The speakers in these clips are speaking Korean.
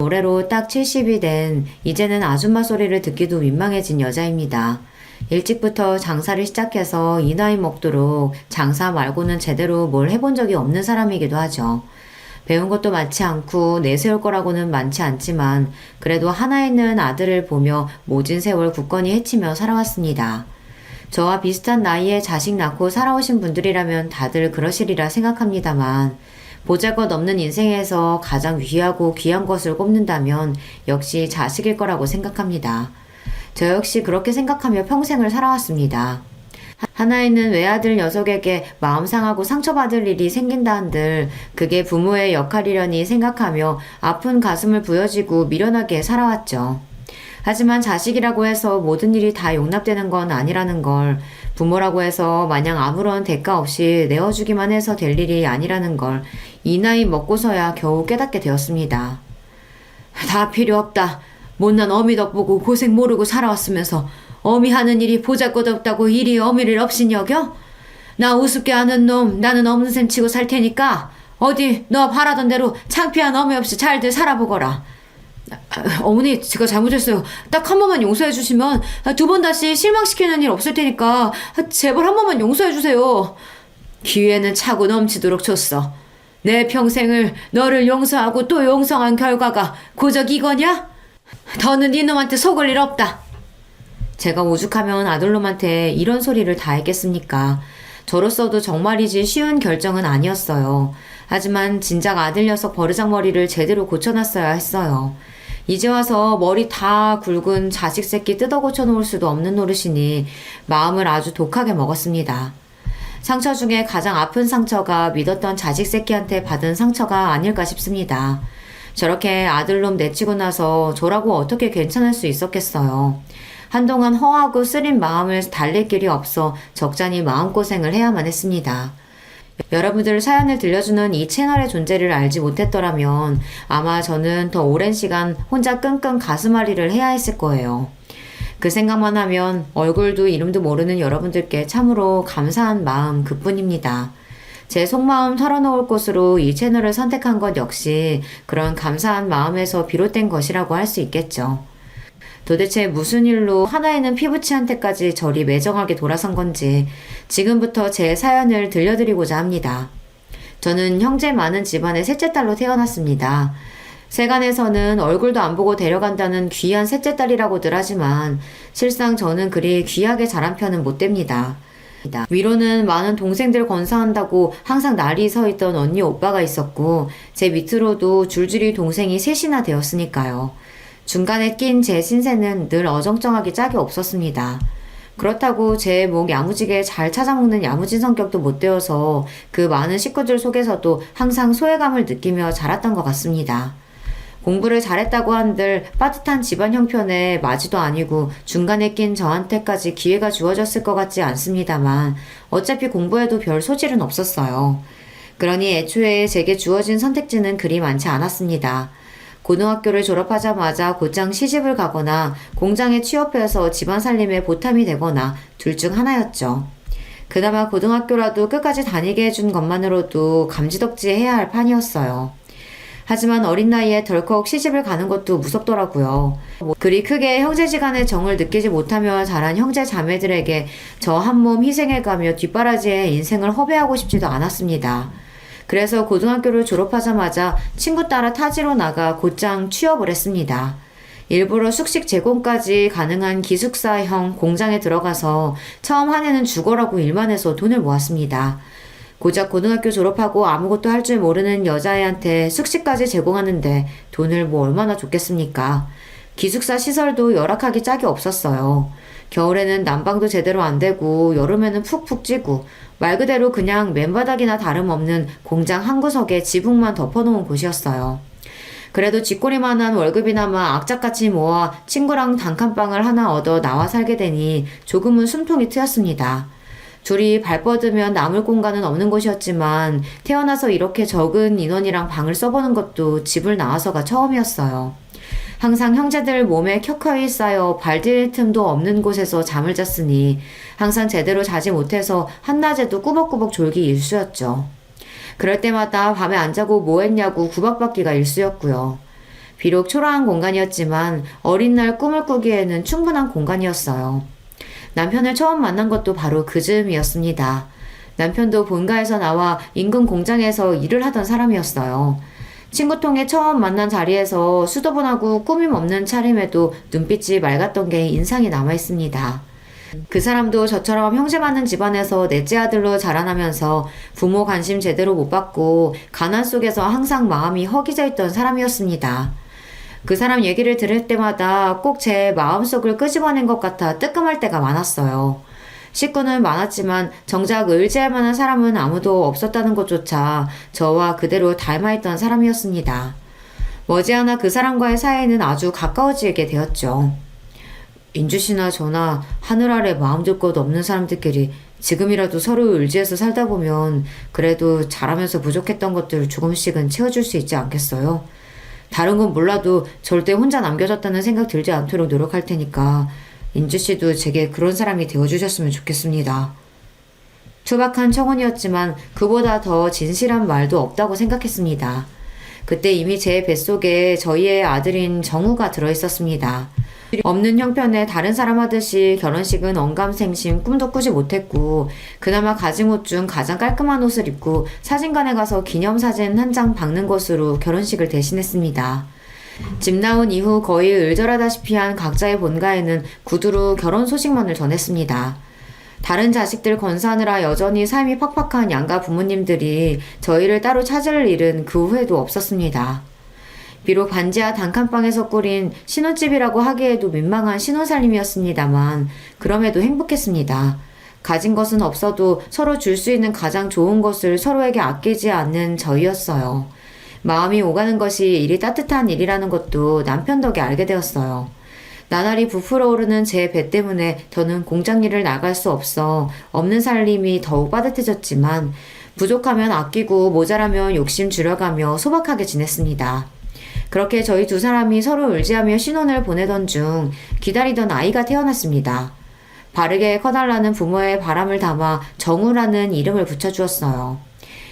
올해로 딱 70이 된 이제는 아줌마 소리를 듣기도 민망해진 여자입니다. 일찍부터 장사를 시작해서 이 나이 먹도록 장사 말고는 제대로 뭘 해본 적이 없는 사람이기도 하죠. 배운 것도 많지 않고 내세울 거라고는 많지 않지만 그래도 하나 있는 아들을 보며 모진 세월 굳건히 헤치며 살아왔습니다. 저와 비슷한 나이에 자식 낳고 살아오신 분들이라면 다들 그러시리라 생각합니다만 보잘것없는 인생에서 가장 귀하고 귀한 것을 꼽는다면 역시 자식일 거라고 생각합니다. 저 역시 그렇게 생각하며 평생을 살아왔습니다. 하나 있는 외아들 녀석에게 마음 상하고 상처받을 일이 생긴다 한들 그게 부모의 역할이려니 생각하며 아픈 가슴을 부여지고 미련하게 살아왔죠. 하지만 자식이라고 해서 모든 일이 다 용납되는 건 아니라는 걸, 부모라고 해서 마냥 아무런 대가 없이 내어주기만 해서 될 일이 아니라는 걸 이 나이 먹고서야 겨우 깨닫게 되었습니다. 다 필요 없다. 못난 어미 덕보고 고생 모르고 살아왔으면서 어미 하는 일이 보잘것없다고 일이 어미를 없인 여겨? 나 우습게 하는 놈 나는 없는 셈 치고 살 테니까 어디 너 바라던 대로 창피한 어미 없이 잘들 살아보거라. 어머니 제가 잘못했어요. 딱 한 번만 용서해 주시면 두 번 다시 실망시키는 일 없을 테니까 제발 한 번만 용서해 주세요. 기회는 차고 넘치도록 줬어. 내 평생을 너를 용서하고 또 용서한 결과가 고작 이거냐? 더는 이놈한테 속을 일 없다. 제가 오죽하면 아들놈한테 이런 소리를 다 했겠습니까? 저로서도 정말이지 쉬운 결정은 아니었어요. 하지만 진작 아들 녀석 버르장머리를 제대로 고쳐놨어야 했어요. 이제 와서 머리 다 굵은 자식 새끼 뜯어 고쳐놓을 수도 없는 노릇이니 마음을 아주 독하게 먹었습니다. 상처 중에 가장 아픈 상처가 믿었던 자식 새끼한테 받은 상처가 아닐까 싶습니다. 저렇게 아들놈 내치고 나서 저라고 어떻게 괜찮을 수 있었겠어요. 한동안 허하고 쓰린 마음을 달랠 길이 없어 적잖이 마음고생을 해야만 했습니다. 여러분들 사연을 들려주는 이 채널의 존재를 알지 못했더라면 아마 저는 더 오랜 시간 혼자 끙끙 가슴앓이를 해야 했을 거예요. 그 생각만 하면 얼굴도 이름도 모르는 여러분들께 참으로 감사한 마음 그뿐입니다. 제 속마음 털어놓을 곳으로 이 채널을 선택한 것 역시 그런 감사한 마음에서 비롯된 것이라고 할 수 있겠죠. 도대체 무슨 일로 하나이는 피부치한테까지 저리 매정하게 돌아선 건지 지금부터 제 사연을 들려드리고자 합니다. 저는 형제 많은 집안의 셋째 딸로 태어났습니다. 세간에서는 얼굴도 안 보고 데려간다는 귀한 셋째 딸이라고들 하지만 실상 저는 그리 귀하게 자란 편은 못 됩니다. 위로는 많은 동생들 건사한다고 항상 날이 서 있던 언니 오빠가 있었고 제 밑으로도 줄줄이 동생이 셋이나 되었으니까요. 중간에 낀 제 신세는 늘 어정쩡하기 짝이 없었습니다. 그렇다고 제 목 야무지게 잘 찾아먹는 야무진 성격도 못 되어서 그 많은 식구들 속에서도 항상 소외감을 느끼며 자랐던 것 같습니다. 공부를 잘했다고 한들 빠듯한 집안 형편에 맞이도 아니고 중간에 낀 저한테까지 기회가 주어졌을 것 같지 않습니다만 어차피 공부에도 별 소질은 없었어요. 그러니 애초에 제게 주어진 선택지는 그리 많지 않았습니다. 고등학교를 졸업하자마자 곧장 시집을 가거나 공장에 취업해서 집안 살림에 보탬이 되거나 둘 중 하나였죠. 그나마 고등학교라도 끝까지 다니게 해준 것만으로도 감지덕지해야 할 판이었어요. 하지만 어린 나이에 덜컥 시집을 가는 것도 무섭더라고요. 그리 크게 형제지간의 정을 느끼지 못하며 자란 형제 자매들에게 저 한 몸 희생해가며 뒷바라지에 인생을 허비하고 싶지도 않았습니다. 그래서 고등학교를 졸업하자마자 친구 따라 타지로 나가 곧장 취업을 했습니다. 일부러 숙식 제공까지 가능한 기숙사형 공장에 들어가서 처음 한 해는 죽어라고 일만 해서 돈을 모았습니다. 고작 고등학교 졸업하고 아무것도 할 줄 모르는 여자애한테 숙식까지 제공하는데 돈을 뭐 얼마나 줬겠습니까? 기숙사 시설도 열악하기 짝이 없었어요. 겨울에는 난방도 제대로 안 되고 여름에는 푹푹 찌고 말 그대로 그냥 맨바닥이나 다름없는 공장 한 구석에 지붕만 덮어놓은 곳이었어요. 그래도 쥐꼬리만한 월급이나마 악착같이 모아 친구랑 단칸방을 하나 얻어 나와 살게 되니 조금은 숨통이 트였습니다. 둘이 발 뻗으면 남을 공간은 없는 곳이었지만 태어나서 이렇게 적은 인원이랑 방을 써보는 것도 집을 나와서가 처음이었어요. 항상 형제들 몸에 켜켜이 쌓여 발디딜 틈도 없는 곳에서 잠을 잤으니 항상 제대로 자지 못해서 한낮에도 꾸벅꾸벅 졸기 일쑤였죠. 그럴 때마다 밤에 안 자고 뭐 했냐고 구박받기가 일쑤였고요. 비록 초라한 공간이었지만 어린 날 꿈을 꾸기에는 충분한 공간이었어요. 남편을 처음 만난 것도 바로 그 즈음이었습니다. 남편도 본가에서 나와 인근 공장에서 일을 하던 사람이었어요. 친구통에 처음 만난 자리에서 수더분하고 꾸밈 없는 차림에도 눈빛이 맑았던 게 인상이 남아있습니다. 그 사람도 저처럼 형제 많은 집안에서 넷째 아들로 자라나면서 부모 관심 제대로 못 받고 가난 속에서 항상 마음이 허기져 있던 사람이었습니다. 그 사람 얘기를 들을 때마다 꼭 제 마음속을 끄집어낸 것 같아 뜨끔할 때가 많았어요. 식구는 많았지만 정작 의지할 만한 사람은 아무도 없었다는 것조차 저와 그대로 닮아있던 사람이었습니다. 머지않아 그 사람과의 사이는 아주 가까워지게 되었죠. 인주씨나 저나 하늘 아래 마음 둘 것 없는 사람들끼리 지금이라도 서로 의지해서 살다 보면 그래도 자라면서 부족했던 것들 조금씩은 채워줄 수 있지 않겠어요? 다른 건 몰라도 절대 혼자 남겨졌다는 생각 들지 않도록 노력할 테니까 인주씨도 제게 그런 사람이 되어주셨으면 좋겠습니다. 투박한 청혼이었지만 그보다 더 진실한 말도 없다고 생각했습니다. 그때 이미 제 뱃속에 저희의 아들인 정우가 들어있었습니다. 없는 형편에 다른 사람 하듯이 결혼식은 언감생심 꿈도 꾸지 못했고 그나마 가진 옷 중 가장 깔끔한 옷을 입고 사진관에 가서 기념사진 한 장 박는 것으로 결혼식을 대신했습니다. 집 나온 이후 거의 을절하다시피 한 각자의 본가에는 구두로 결혼 소식만을 전했습니다. 다른 자식들 건사하느라 여전히 삶이 팍팍한 양가 부모님들이 저희를 따로 찾을 일은 그 후에도 없었습니다. 비록 반지하 단칸방에서 꾸린 신혼집이라고 하기에도 민망한 신혼살림이었습니다만 그럼에도 행복했습니다. 가진 것은 없어도 서로 줄 수 있는 가장 좋은 것을 서로에게 아끼지 않는 저희였어요. 마음이 오가는 것이 이리 따뜻한 일이라는 것도 남편 덕에 알게 되었어요. 나날이 부풀어 오르는 제 배 때문에 더는 공장 일을 나갈 수 없어 없는 살림이 더욱 빠듯해졌지만 부족하면 아끼고 모자라면 욕심 줄여가며 소박하게 지냈습니다. 그렇게 저희 두 사람이 서로 의지하며 신혼을 보내던 중 기다리던 아이가 태어났습니다. 바르게 커달라는 부모의 바람을 담아 정우라는 이름을 붙여주었어요.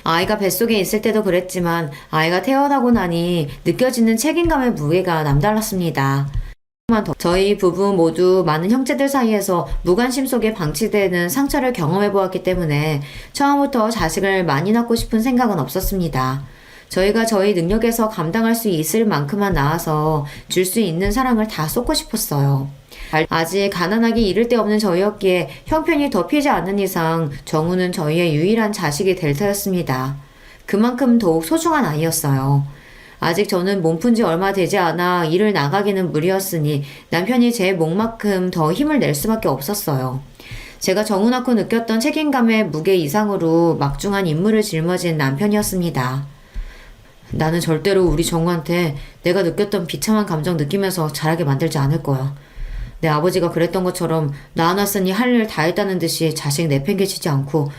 아이가 뱃속에 있을 때도 그랬지만 아이가 태어나고 나니 느껴지는 책임감의 무게가 남달랐습니다. 저희 부부 모두 많은 형제들 사이에서 무관심 속에 방치되는 상처를 경험해보았기 때문에 처음부터 자식을 많이 낳고 싶은 생각은 없었습니다. 저희가 저희 능력에서 감당할 수 있을 만큼만 낳아서 줄 수 있는 사랑을 다 쏟고 싶었어요. 아직 가난하기 이를 데 없는 저희였기에 형편이 덮이지 않는 이상 정우는 저희의 유일한 자식이 될 터였습니다. 그만큼 더욱 소중한 아이였어요. 아직 저는 몸푼 지 얼마 되지 않아 일을 나가기는 무리였으니 남편이 제 몫만큼 더 힘을 낼 수밖에 없었어요. 제가 정우 낳고 느꼈던 책임감의 무게 이상으로 막중한 임무를 짊어진 남편이었습니다. 나는 절대로 우리 정우한테 내가 느꼈던 비참한 감정 느끼면서 자라게 만들지 않을 거야. 내 아버지가 그랬던 것처럼 낳아놨으니 할 일 다 했다는 듯이 자식 내팽개치지 않고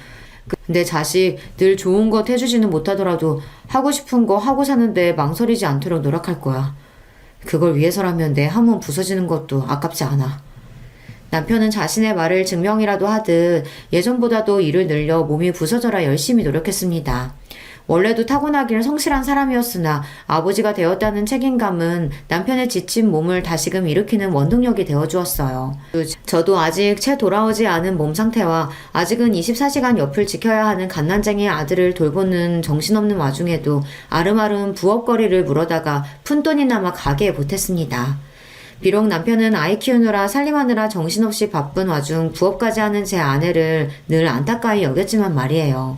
내 자식 늘 좋은 것 해주지는 못하더라도 하고 싶은 거 하고 사는데 망설이지 않도록 노력할 거야. 그걸 위해서라면 내 한 몸 부서지는 것도 아깝지 않아. 남편은 자신의 말을 증명이라도 하듯 예전보다도 일을 늘려 몸이 부서져라 열심히 노력했습니다. 원래도 타고나길 성실한 사람이었으나 아버지가 되었다는 책임감은 남편의 지친 몸을 다시금 일으키는 원동력이 되어주었어요. 저도 아직 채 돌아오지 않은 몸 상태와 아직은 24시간 옆을 지켜야 하는 갓난쟁이 아들을 돌보는 정신없는 와중에도 아름아름 부업거리를 물어다가 푼돈이나마 가게에 보탰습니다. 비록 남편은 아이 키우느라 살림하느라 정신없이 바쁜 와중 부업까지 하는 제 아내를 늘 안타까이 여겼지만 말이에요.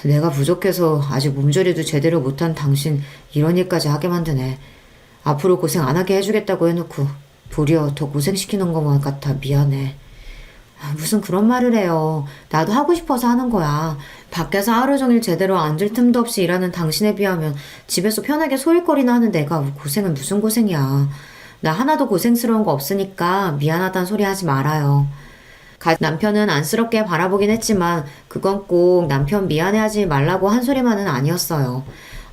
내가 부족해서 아직 몸조리도 제대로 못한 당신 이런 일까지 하게 만드네. 앞으로 고생 안 하게 해주겠다고 해놓고 도리어 더 고생시키는 것만 같아 미안해. 무슨 그런 말을 해요. 나도 하고 싶어서 하는 거야. 밖에서 하루 종일 제대로 앉을 틈도 없이 일하는 당신에 비하면 집에서 편하게 소일거리나 하는 내가 고생은 무슨 고생이야. 나 하나도 고생스러운 거 없으니까 미안하단 소리 하지 말아요. 남편은 안쓰럽게 바라보긴 했지만 그건 꼭 남편 미안해하지 말라고 한 소리만은 아니었어요.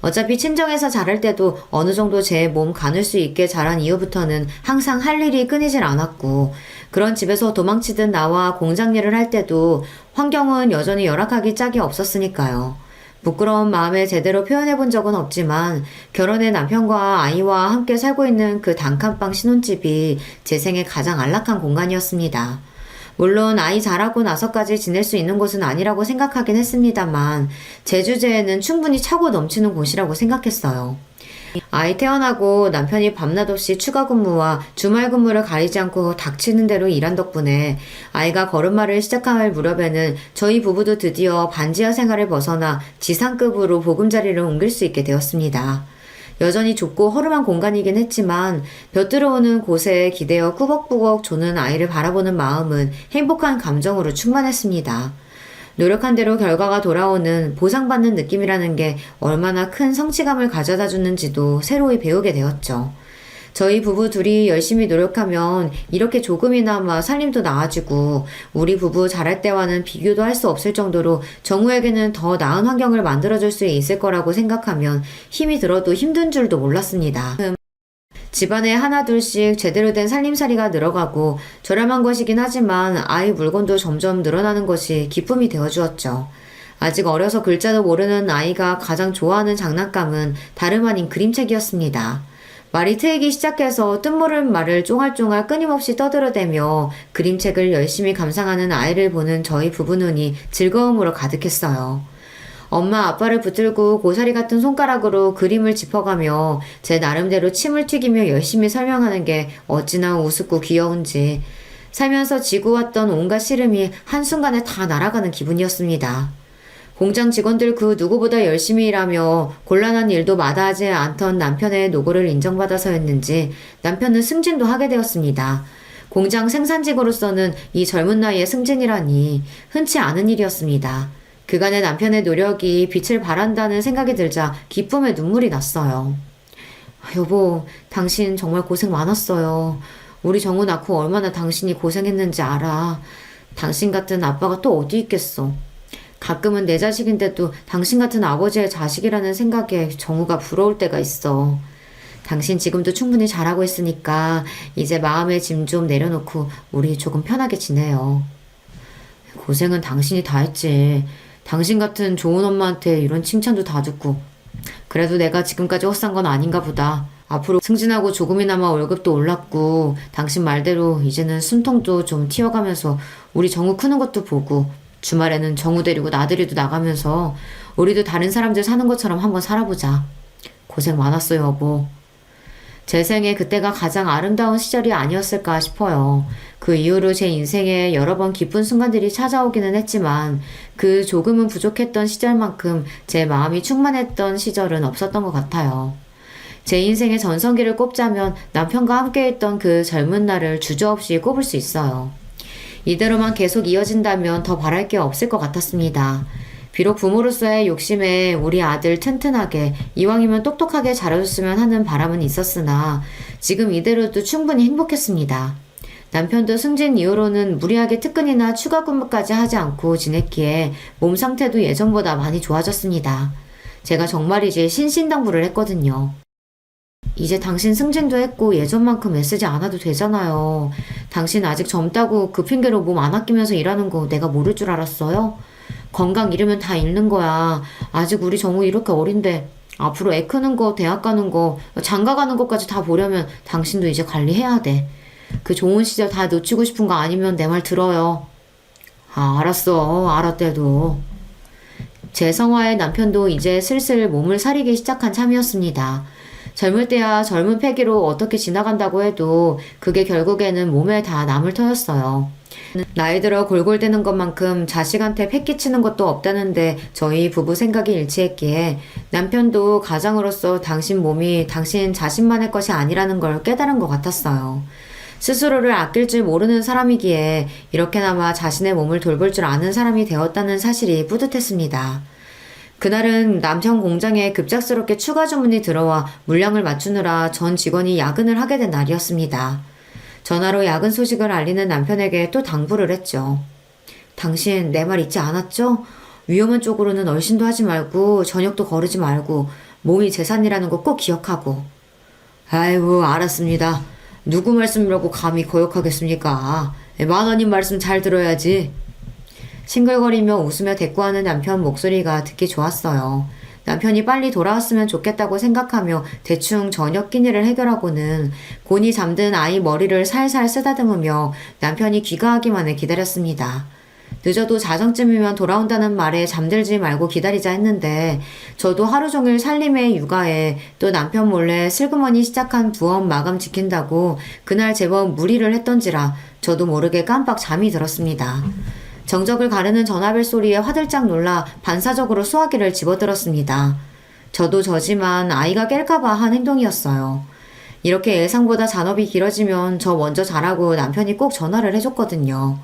어차피 친정에서 자랄 때도 어느 정도 제 몸 가눌 수 있게 자란 이후부터는 항상 할 일이 끊이질 않았고 그런 집에서 도망치듯 나와 공장 일을 할 때도 환경은 여전히 열악하기 짝이 없었으니까요. 부끄러운 마음에 제대로 표현해 본 적은 없지만 결혼해 남편과 아이와 함께 살고 있는 그 단칸방 신혼집이 제 생애 가장 안락한 공간이었습니다. 물론 아이 자라고 나서까지 지낼 수 있는 곳은 아니라고 생각하긴 했습니다만 제 주제에는 충분히 차고 넘치는 곳이라고 생각했어요. 아이 태어나고 남편이 밤낮 없이 추가 근무와 주말 근무를 가리지 않고 닥치는 대로 일한 덕분에 아이가 걸음마를 시작할 무렵에는 저희 부부도 드디어 반지하 생활을 벗어나 지상급으로 보금자리를 옮길 수 있게 되었습니다. 여전히 좁고 허름한 공간이긴 했지만 볕 들어오는 곳에 기대어 꾸벅꾸벅 조는 아이를 바라보는 마음은 행복한 감정으로 충만했습니다. 노력한 대로 결과가 돌아오는 보상받는 느낌이라는 게 얼마나 큰 성취감을 가져다 주는지도 새로이 배우게 되었죠. 저희 부부 둘이 열심히 노력하면 이렇게 조금이나마 살림도 나아지고 우리 부부 잘할 때와는 비교도 할 수 없을 정도로 정우에게는 더 나은 환경을 만들어줄 수 있을 거라고 생각하면 힘이 들어도 힘든 줄도 몰랐습니다. 집안에 하나둘씩 제대로 된 살림살이가 늘어가고 저렴한 것이긴 하지만 아이 물건도 점점 늘어나는 것이 기쁨이 되어주었죠. 아직 어려서 글자도 모르는 아이가 가장 좋아하는 장난감은 다름 아닌 그림책이었습니다. 말이 트이기 시작해서 뜻모를 말을 쫑알쫑알 끊임없이 떠들어대며 그림책을 열심히 감상하는 아이를 보는 저희 부부 눈이 즐거움으로 가득했어요. 엄마 아빠를 붙들고 고사리 같은 손가락으로 그림을 짚어가며 제 나름대로 침을 튀기며 열심히 설명하는 게 어찌나 우습고 귀여운지 살면서 지고 왔던 온갖 시름이 한순간에 다 날아가는 기분이었습니다. 공장 직원들 그 누구보다 열심히 일하며 곤란한 일도 마다하지 않던 남편의 노고를 인정받아서였는지 남편은 승진도 하게 되었습니다. 공장 생산직으로서는 이 젊은 나이에 승진이라니 흔치 않은 일이었습니다. 그간의 남편의 노력이 빛을 발한다는 생각이 들자 기쁨에 눈물이 났어요. 여보, 당신 정말 고생 많았어요. 우리 정우 낳고 얼마나 당신이 고생했는지 알아. 당신 같은 아빠가 또 어디 있겠어. 가끔은 내 자식인데도 당신 같은 아버지의 자식이라는 생각에 정우가 부러울 때가 있어. 당신 지금도 충분히 잘하고 있으니까 이제 마음의 짐 좀 내려놓고 우리 조금 편하게 지내요. 고생은 당신이 다 했지. 당신 같은 좋은 엄마한테 이런 칭찬도 다 듣고. 그래도 내가 지금까지 헛산 건 아닌가 보다. 앞으로 승진하고 조금이나마 월급도 올랐고 당신 말대로 이제는 숨통도 좀 튀어가면서 우리 정우 크는 것도 보고 주말에는 정우 데리고 나들이도 나가면서 우리도 다른 사람들 사는 것처럼 한번 살아보자. 고생 많았어 여보. 제 생에 그때가 가장 아름다운 시절이 아니었을까 싶어요. 그 이후로 제 인생에 여러 번 기쁜 순간들이 찾아오기는 했지만 그 조금은 부족했던 시절만큼 제 마음이 충만했던 시절은 없었던 것 같아요. 제 인생의 전성기를 꼽자면 남편과 함께했던 그 젊은 날을 주저없이 꼽을 수 있어요. 이대로만 계속 이어진다면 더 바랄 게 없을 것 같았습니다. 비록 부모로서의 욕심에 우리 아들 튼튼하게 이왕이면 똑똑하게 자라줬으면 하는 바람은 있었으나 지금 이대로도 충분히 행복했습니다. 남편도 승진 이후로는 무리하게 특근이나 추가 근무까지 하지 않고 지냈기에 몸 상태도 예전보다 많이 좋아졌습니다. 제가 정말이지 신신당부를 했거든요. 이제 당신 승진도 했고 예전만큼 애쓰지 않아도 되잖아요. 당신 아직 젊다고 그 핑계로 몸 안 아끼면서 일하는 거 내가 모를 줄 알았어요? 건강 잃으면 다 잃는 거야. 아직 우리 정우 이렇게 어린데 앞으로 애 크는 거, 대학 가는 거, 장가 가는 것까지 다 보려면 당신도 이제 관리해야 돼. 그 좋은 시절 다 놓치고 싶은 거 아니면 내 말 들어요. 아, 알았어. 알았대도. 제 성화의 남편도 이제 슬슬 몸을 사리기 시작한 참이었습니다. 젊을 때야 젊은 패기로 어떻게 지나간다고 해도 그게 결국에는 몸에 다 남을 터였어요. 나이 들어 골골대는 것만큼 자식한테 패 끼치는 것도 없다는데 저희 부부 생각이 일치했기에 남편도 가장으로서 당신 몸이 당신 자신만의 것이 아니라는 걸 깨달은 것 같았어요. 스스로를 아낄 줄 모르는 사람이기에 이렇게나마 자신의 몸을 돌볼 줄 아는 사람이 되었다는 사실이 뿌듯했습니다. 그날은 남편 공장에 급작스럽게 추가 주문이 들어와 물량을 맞추느라 전 직원이 야근을 하게 된 날이었습니다. 전화로 야근 소식을 알리는 남편에게 또 당부를 했죠. 당신 내 말 잊지 않았죠? 위험한 쪽으로는 얼씬도 하지 말고 저녁도 거르지 말고 몸이 재산이라는 거 꼭 기억하고. 아이고 알았습니다. 누구 말씀이라고 감히 거역하겠습니까? 마누님 말씀 잘 들어야지. 싱글거리며 웃으며 대꾸하는 남편 목소리가 듣기 좋았어요. 남편이 빨리 돌아왔으면 좋겠다고 생각하며 대충 저녁 끼니를 해결하고는 곤히 잠든 아이 머리를 살살 쓰다듬으며 남편이 귀가하기만을 기다렸습니다. 늦어도 자정쯤이면 돌아온다는 말에 잠들지 말고 기다리자 했는데 저도 하루 종일 살림에 육아에 또 남편 몰래 슬그머니 시작한 부업 마감 지킨다고 그날 제법 무리를 했던지라 저도 모르게 깜빡 잠이 들었습니다. 정적을 가르는 전화벨 소리에 화들짝 놀라 반사적으로 수화기를 집어들었습니다. 저도 저지만 아이가 깰까봐 한 행동이었어요. 이렇게 예상보다 잔업이 길어지면 저 먼저 자라고 남편이 꼭 전화를 해줬거든요.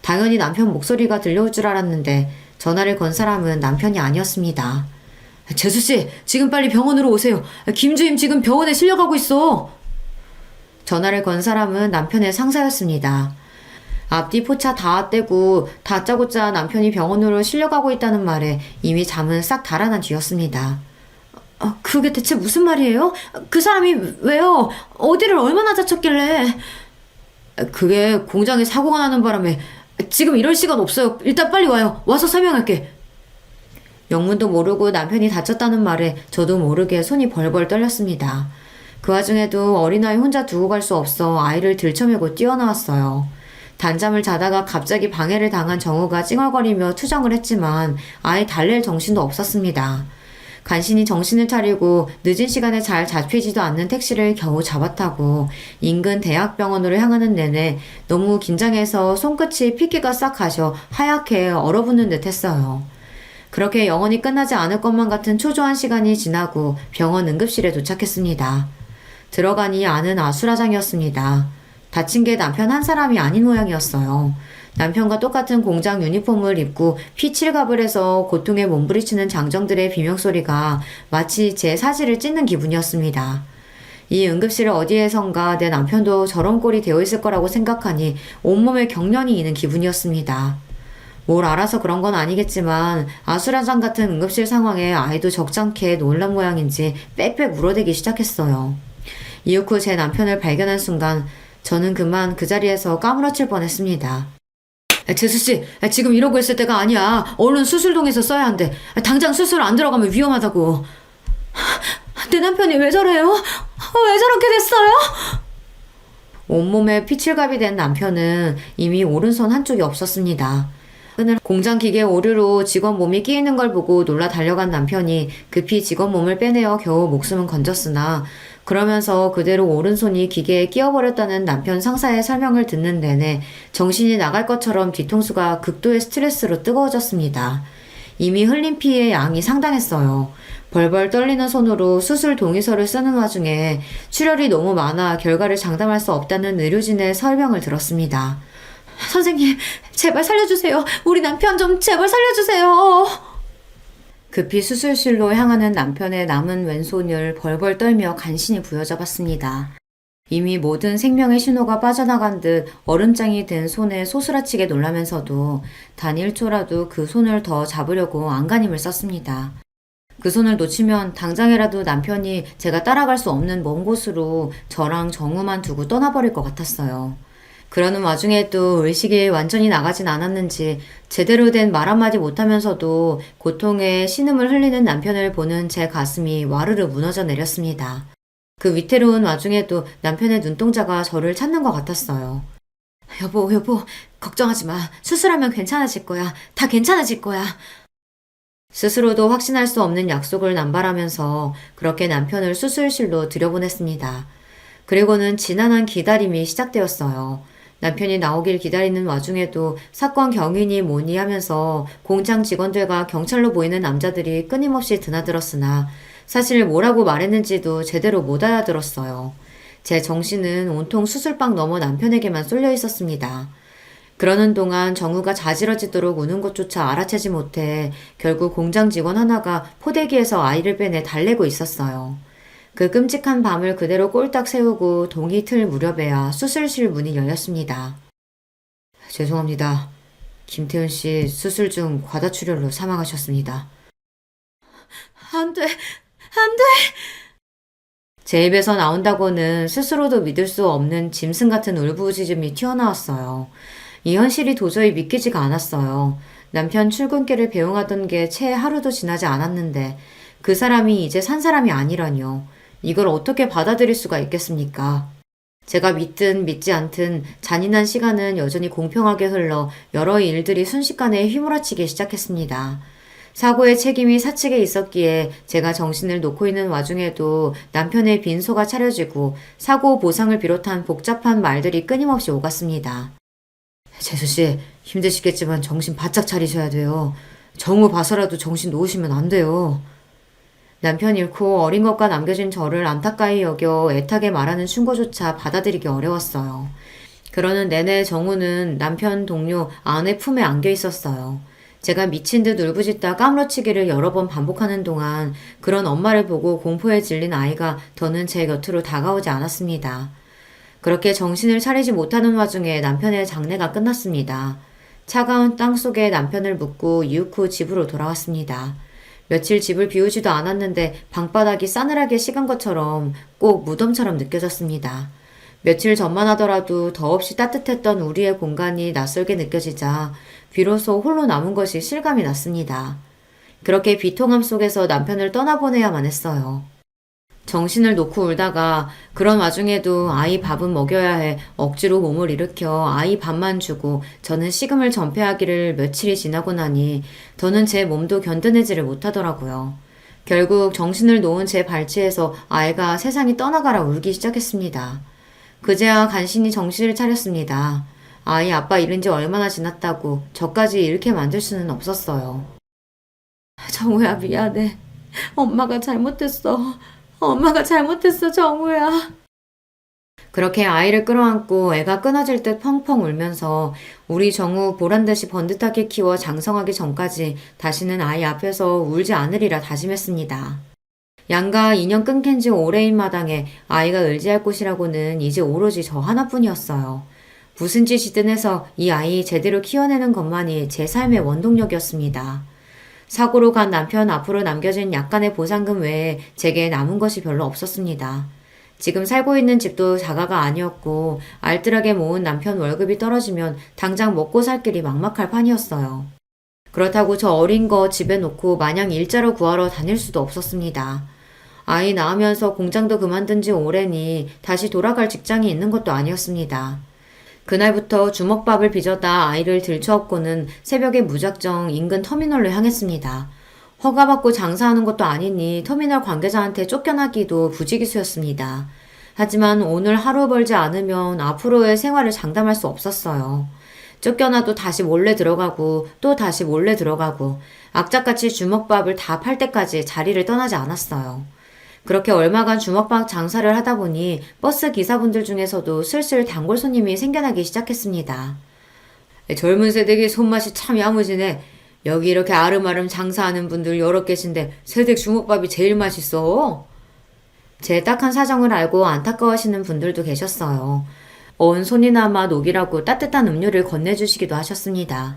당연히 남편 목소리가 들려올 줄 알았는데 전화를 건 사람은 남편이 아니었습니다. 재수씨, 지금 빨리 병원으로 오세요. 김주임 지금 병원에 실려가고 있어. 전화를 건 사람은 남편의 상사였습니다. 앞뒤 포차 다 떼고 다짜고짜 남편이 병원으로 실려가고 있다는 말에 이미 잠은 싹 달아난 뒤였습니다. 그게 대체 무슨 말이에요? 그 사람이 왜요? 어디를 얼마나 다쳤길래? 그게 공장에 사고가 나는 바람에 지금 이럴 시간 없어요. 일단 빨리 와요. 와서 설명할게. 영문도 모르고 남편이 다쳤다는 말에 저도 모르게 손이 벌벌 떨렸습니다. 그 와중에도 어린아이 혼자 두고 갈 수 없어 아이를 들쳐매고 뛰어나왔어요. 단잠을 자다가 갑자기 방해를 당한 정우가 찡얼거리며 투정을 했지만 아예 달랠 정신도 없었습니다. 간신히 정신을 차리고 늦은 시간에 잘 잡히지도 않는 택시를 겨우 잡아타고 인근 대학병원으로 향하는 내내 너무 긴장해서 손끝이 핏기가 싹 가셔 하얗게 얼어붙는 듯 했어요. 그렇게 영원히 끝나지 않을 것만 같은 초조한 시간이 지나고 병원 응급실에 도착했습니다. 들어가니 안은 아수라장이었습니다. 다친 게 남편 한 사람이 아닌 모양이었어요. 남편과 똑같은 공장 유니폼을 입고 피칠갑을 해서 고통에 몸부리치는 장정들의 비명소리가 마치 제 사지를 찢는 기분이었습니다. 이 응급실 어디에선가 내 남편도 저런 꼴이 되어 있을 거라고 생각하니 온몸에 경련이 이는 기분이었습니다. 뭘 알아서 그런 건 아니겠지만 아수라장 같은 응급실 상황에 아이도 적잖게 놀란 모양인지 빽빽 울어대기 시작했어요. 이후 제 남편을 발견한 순간 저는 그만 그 자리에서 까무러칠 뻔했습니다. 재수씨, 지금 이러고 있을 때가 아니야. 얼른 수술동에서 써야 한대. 당장 수술 안 들어가면 위험하다고. 내 남편이 왜 저래요? 왜 저렇게 됐어요? 온몸에 피칠갑이 된 남편은 이미 오른손 한쪽이 없었습니다. 공장 기계 오류로 직원 몸이 끼이는 걸 보고 놀라 달려간 남편이 급히 직원 몸을 빼내어 겨우 목숨은 건졌으나 그러면서 그대로 오른손이 기계에 끼어버렸다는 남편 상사의 설명을 듣는 내내 정신이 나갈 것처럼 뒤통수가 극도의 스트레스로 뜨거워졌습니다. 이미 흘린 피의 양이 상당했어요. 벌벌 떨리는 손으로 수술 동의서를 쓰는 와중에 출혈이 너무 많아 결과를 장담할 수 없다는 의료진의 설명을 들었습니다. 선생님, 제발 살려주세요. 우리 남편 좀 제발 살려주세요. 급히 수술실로 향하는 남편의 남은 왼손을 벌벌 떨며 간신히 부여잡았습니다. 이미 모든 생명의 신호가 빠져나간 듯 얼음장이 된 손에 소스라치게 놀라면서도 단 1초라도 그 손을 더 잡으려고 안간힘을 썼습니다. 그 손을 놓치면 당장이라도 남편이 제가 따라갈 수 없는 먼 곳으로 저랑 정우만 두고 떠나버릴 것 같았어요. 그러는 와중에도 의식이 완전히 나가진 않았는지 제대로 된 말 한마디 못하면서도 고통에 신음을 흘리는 남편을 보는 제 가슴이 와르르 무너져 내렸습니다. 그 위태로운 와중에도 남편의 눈동자가 저를 찾는 것 같았어요. 여보, 걱정하지 마. 수술하면 괜찮아질 거야. 다 괜찮아질 거야. 스스로도 확신할 수 없는 약속을 남발하면서 그렇게 남편을 수술실로 들여보냈습니다. 그리고는 지난한 기다림이 시작되었어요. 남편이 나오길 기다리는 와중에도 사건 경위니 뭐니 하면서 공장 직원들과 경찰로 보이는 남자들이 끊임없이 드나들었으나 사실 뭐라고 말했는지도 제대로 못 알아들었어요. 제 정신은 온통 수술방 너머 남편에게만 쏠려 있었습니다. 그러는 동안 정우가 자지러지도록 우는 것조차 알아채지 못해 결국 공장 직원 하나가 포대기에서 아이를 빼내 달래고 있었어요. 그 끔찍한 밤을 그대로 꼴딱 세우고 동이 틀 무렵에야 수술실 문이 열렸습니다. 죄송합니다. 김태훈 씨 수술 중 과다출혈로 사망하셨습니다. 안 돼. 제 입에서 나온다고는 스스로도 믿을 수 없는 짐승 같은 울부짖음이 튀어나왔어요. 이 현실이 도저히 믿기지가 않았어요. 남편 출근길을 배웅하던 게 채 하루도 지나지 않았는데 그 사람이 이제 산 사람이 아니라뇨. 이걸 어떻게 받아들일 수가 있겠습니까? 제가 믿든 믿지 않든 잔인한 시간은 여전히 공평하게 흘러 여러 일들이 순식간에 휘몰아치기 시작했습니다. 사고의 책임이 사측에 있었기에 제가 정신을 놓고 있는 와중에도 남편의 빈소가 차려지고 사고 보상을 비롯한 복잡한 말들이 끊임없이 오갔습니다. 재수씨, 힘드시겠지만 정신 바짝 차리셔야 돼요. 정우 봐서라도 정신 놓으시면 안 돼요. 남편 잃고 어린 것과 남겨진 저를 안타까이 여겨 애타게 말하는 충고조차 받아들이기 어려웠어요. 그러는 내내 정우는 남편 동료 아내 품에 안겨 있었어요. 제가 미친 듯 울부짖다 까무러치기를 여러 번 반복하는 동안 그런 엄마를 보고 공포에 질린 아이가 더는 제 곁으로 다가오지 않았습니다. 그렇게 정신을 차리지 못하는 와중에 남편의 장례가 끝났습니다. 차가운 땅 속에 남편을 묻고 이윽 후 집으로 돌아왔습니다. 며칠 집을 비우지도 않았는데 방바닥이 싸늘하게 식은 것처럼 꼭 무덤처럼 느껴졌습니다. 며칠 전만 하더라도 더없이 따뜻했던 우리의 공간이 낯설게 느껴지자 비로소 홀로 남은 것이 실감이 났습니다. 그렇게 비통함 속에서 남편을 떠나보내야만 했어요. 정신을 놓고 울다가 그런 와중에도 아이 밥은 먹여야 해 억지로 몸을 일으켜 아이 밥만 주고 저는 식음을 전폐하기를 며칠이 지나고 나니 더는 제 몸도 견뎌내지를 못하더라고요. 결국 정신을 놓은 제 발치에서 아이가 세상이 떠나가라 울기 시작했습니다. 그제야 간신히 정신을 차렸습니다. 아이 아빠 잃은 지 얼마나 지났다고 저까지 잃게 만들 수는 없었어요. 정우야 미안해. 엄마가 잘못했어. 엄마가 잘못했어, 정우야. 그렇게 아이를 끌어안고 애가 끊어질 듯 펑펑 울면서 우리 정우 보란듯이 번듯하게 키워 장성하기 전까지 다시는 아이 앞에서 울지 않으리라 다짐했습니다. 양가 인연 끊긴 지 오래인 마당에 아이가 의지할 곳이라고는 이제 오로지 저 하나뿐이었어요. 무슨 짓이든 해서 이 아이 제대로 키워내는 것만이 제 삶의 원동력이었습니다. 사고로 간 남편 앞으로 남겨진 약간의 보상금 외에 제게 남은 것이 별로 없었습니다. 지금 살고 있는 집도 자가가 아니었고 알뜰하게 모은 남편 월급이 떨어지면 당장 먹고 살 길이 막막할 판이었어요. 그렇다고 저 어린 거 집에 놓고 마냥 일자로 구하러 다닐 수도 없었습니다. 아이 낳으면서 공장도 그만둔 지 오래니 다시 돌아갈 직장이 있는 것도 아니었습니다. 그날부터 주먹밥을 빚어다 아이를 들쳐업고는 새벽에 무작정 인근 터미널로 향했습니다. 허가받고 장사하는 것도 아니니 터미널 관계자한테 쫓겨나기도 부지기수였습니다. 하지만 오늘 하루 벌지 않으면 앞으로의 생활을 장담할 수 없었어요. 쫓겨나도 다시 몰래 들어가고 또 다시 몰래 들어가고 악착같이 주먹밥을 다 팔 때까지 자리를 떠나지 않았어요. 그렇게 얼마간 주먹밥 장사를 하다 보니 버스 기사분들 중에서도 슬슬 단골 손님이 생겨나기 시작했습니다. 젊은 세대의 손맛이 참 야무지네. 여기 이렇게 아름아름 장사하는 분들 여러 계신데 세댁 주먹밥이 제일 맛있어. 제 딱한 사정을 알고 안타까워하시는 분들도 계셨어요. 언 손이나마 녹이라고 따뜻한 음료를 건네주시기도 하셨습니다.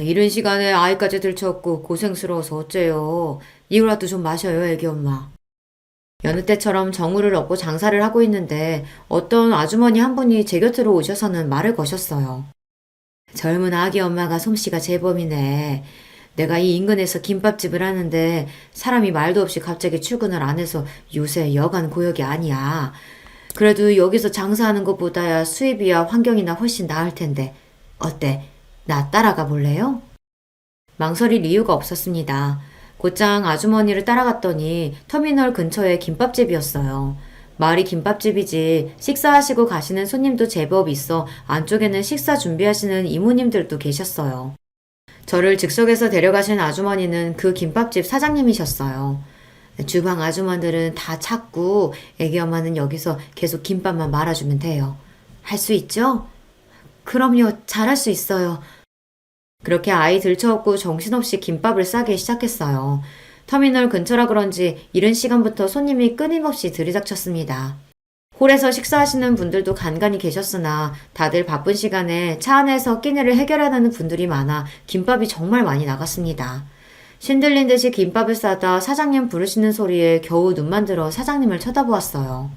이른 시간에 아이까지 들쳐업고 고생스러워서 어째요. 이거라도 좀 마셔요, 애기 엄마. 여느 때처럼 정우를 얻고 장사를 하고 있는데 어떤 아주머니 한 분이 제 곁으로 오셔서는 말을 거셨어요. 젊은 아기 엄마가 솜씨가 제법이네. 내가 이 인근에서 김밥집을 하는데 사람이 말도 없이 갑자기 출근을 안 해서 요새 여간 고역이 아니야. 그래도 여기서 장사하는 것보다야 수입이야 환경이나 훨씬 나을 텐데 어때? 나 따라가 볼래요? 망설일 이유가 없었습니다. 곧장 아주머니를 따라갔더니 터미널 근처에 김밥집이었어요. 말이 김밥집이지 식사하시고 가시는 손님도 제법 있어 안쪽에는 식사 준비하시는 이모님들도 계셨어요. 저를 즉석에서 데려가신 아주머니는 그 김밥집 사장님이셨어요. 주방 아주머니들은 다 찾고 애기 엄마는 여기서 계속 김밥만 말아주면 돼요. 할 수 있죠? 그럼요, 잘할 수 있어요. 그렇게 아이 들쳐업고 정신없이 김밥을 싸기 시작했어요. 터미널 근처라 그런지 이른 시간부터 손님이 끊임없이 들이닥쳤습니다. 홀에서 식사하시는 분들도 간간히 계셨으나 다들 바쁜 시간에 차 안에서 끼니를 해결하는 분들이 많아 김밥이 정말 많이 나갔습니다. 신들린 듯이 김밥을 싸다 사장님 부르시는 소리에 겨우 눈만 들어 사장님을 쳐다보았어요.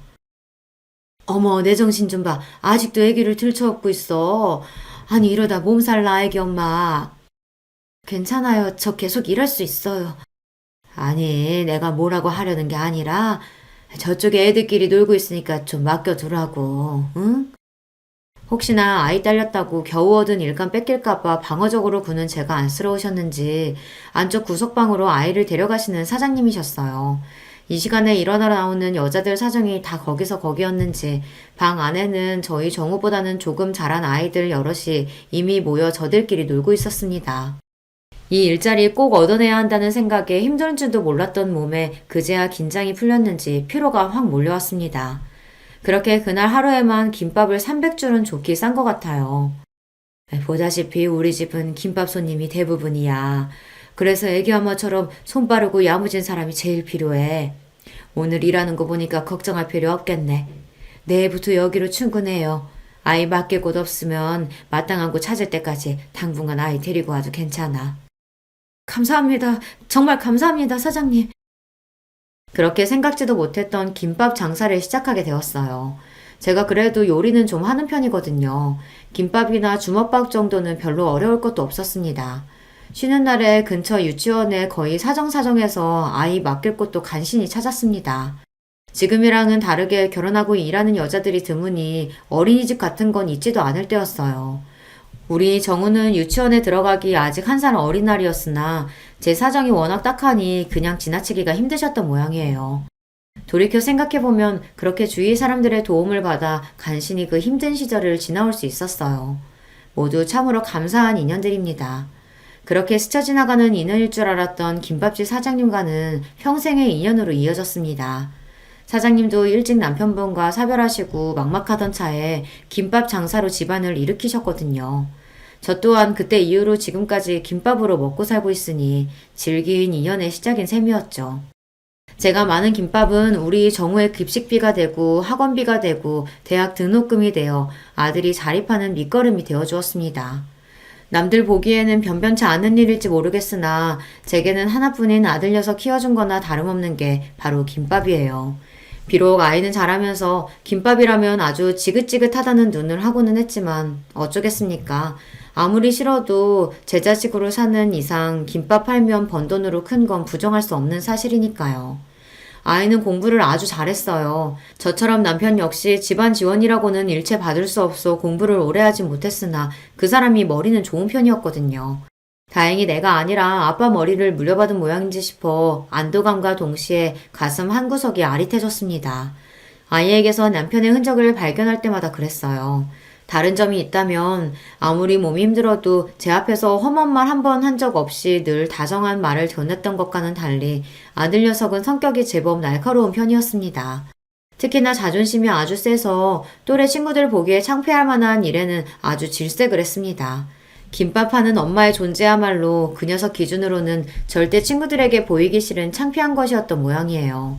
어머, 내 정신 좀 봐. 아직도 애기를 들쳐업고 있어. 아니 이러다 몸살 나 애기 엄마. 괜찮아요. 저 계속 일할 수 있어요. 아니, 내가 뭐라고 하려는 게 아니라 저쪽에 애들끼리 놀고 있으니까 좀 맡겨두라고, 응? 혹시나 아이 딸렸다고 겨우 얻은 일감 뺏길까봐 방어적으로 구는 제가 안쓰러우셨는지 안쪽 구석방으로 아이를 데려가시는 사장님이셨어요. 이 시간에 일어나 나오는 여자들 사정이 다 거기서 거기였는지 방 안에는 저희 정우보다는 조금 자란 아이들 여럿이 이미 모여 저들끼리 놀고 있었습니다. 이 일자리 꼭 얻어내야 한다는 생각에 힘든 줄도 몰랐던 몸에 그제야 긴장이 풀렸는지 피로가 확 몰려왔습니다. 그렇게 그날 하루에만 김밥을 300줄은 좋게 싼 것 같아요. 보다시피 우리 집은 김밥 손님이 대부분이야. 그래서 애기 엄마처럼 손 빠르고 야무진 사람이 제일 필요해. 오늘 일하는 거 보니까 걱정할 필요 없겠네. 내일부터 여기로 출근해요. 아이 맡길 곳 없으면 마땅한 곳 찾을 때까지 당분간 아이 데리고 와도 괜찮아. 감사합니다. 정말 감사합니다, 사장님. 그렇게 생각지도 못했던 김밥 장사를 시작하게 되었어요. 제가 그래도 요리는 좀 하는 편이거든요. 김밥이나 주먹밥 정도는 별로 어려울 것도 없었습니다. 쉬는 날에 근처 유치원에 거의 사정사정해서 아이 맡길 곳도 간신히 찾았습니다. 지금이랑은 다르게 결혼하고 일하는 여자들이 드무니 어린이집 같은 건 있지도 않을 때였어요. 우리 정우는 유치원에 들어가기 아직 1살 어린 날이었으나 제 사정이 워낙 딱하니 그냥 지나치기가 힘드셨던 모양이에요. 돌이켜 생각해보면 그렇게 주위 사람들의 도움을 받아 간신히 그 힘든 시절을 지나올 수 있었어요. 모두 참으로 감사한 인연들입니다. 그렇게 스쳐 지나가는 인연일 줄 알았던 김밥집 사장님과는 평생의 인연으로 이어졌습니다. 사장님도 일찍 남편분과 사별하시고 막막하던 차에 김밥 장사로 집안을 일으키셨거든요. 저 또한 그때 이후로 지금까지 김밥으로 먹고 살고 있으니 질긴 인연의 시작인 셈이었죠. 제가 많은 김밥은 우리 정우의 급식비가 되고 학원비가 되고 대학 등록금이 되어 아들이 자립하는 밑거름이 되어 주었습니다. 남들 보기에는 변변치 않은 일일지 모르겠으나 제게는 하나뿐인 아들 녀석 키워준 거나 다름없는 게 바로 김밥이에요. 비록 아이는 자라면서 김밥이라면 아주 지긋지긋하다는 눈을 하고는 했지만 어쩌겠습니까? 아무리 싫어도 제 자식으로 사는 이상 김밥 팔면 번 돈으로 큰 건 부정할 수 없는 사실이니까요. 아이는 공부를 아주 잘했어요. 저처럼 남편 역시 집안 지원이라고는 일체 받을 수 없어 공부를 오래 하진 못했으나 그 사람이 머리는 좋은 편이었거든요. 다행히 내가 아니라 아빠 머리를 물려받은 모양인지 싶어 안도감과 동시에 가슴 한구석이 아릿해졌습니다. 아이에게서 남편의 흔적을 발견할 때마다 그랬어요. 다른 점이 있다면 아무리 몸이 힘들어도 제 앞에서 험한 말 한 번 한 적 없이 늘 다정한 말을 전했던 것과는 달리 아들 녀석은 성격이 제법 날카로운 편이었습니다. 특히나 자존심이 아주 세서 또래 친구들 보기에 창피할 만한 일에는 아주 질색을 했습니다. 김밥 하는 엄마의 존재야말로 그 녀석 기준으로는 절대 친구들에게 보이기 싫은 창피한 것이었던 모양이에요.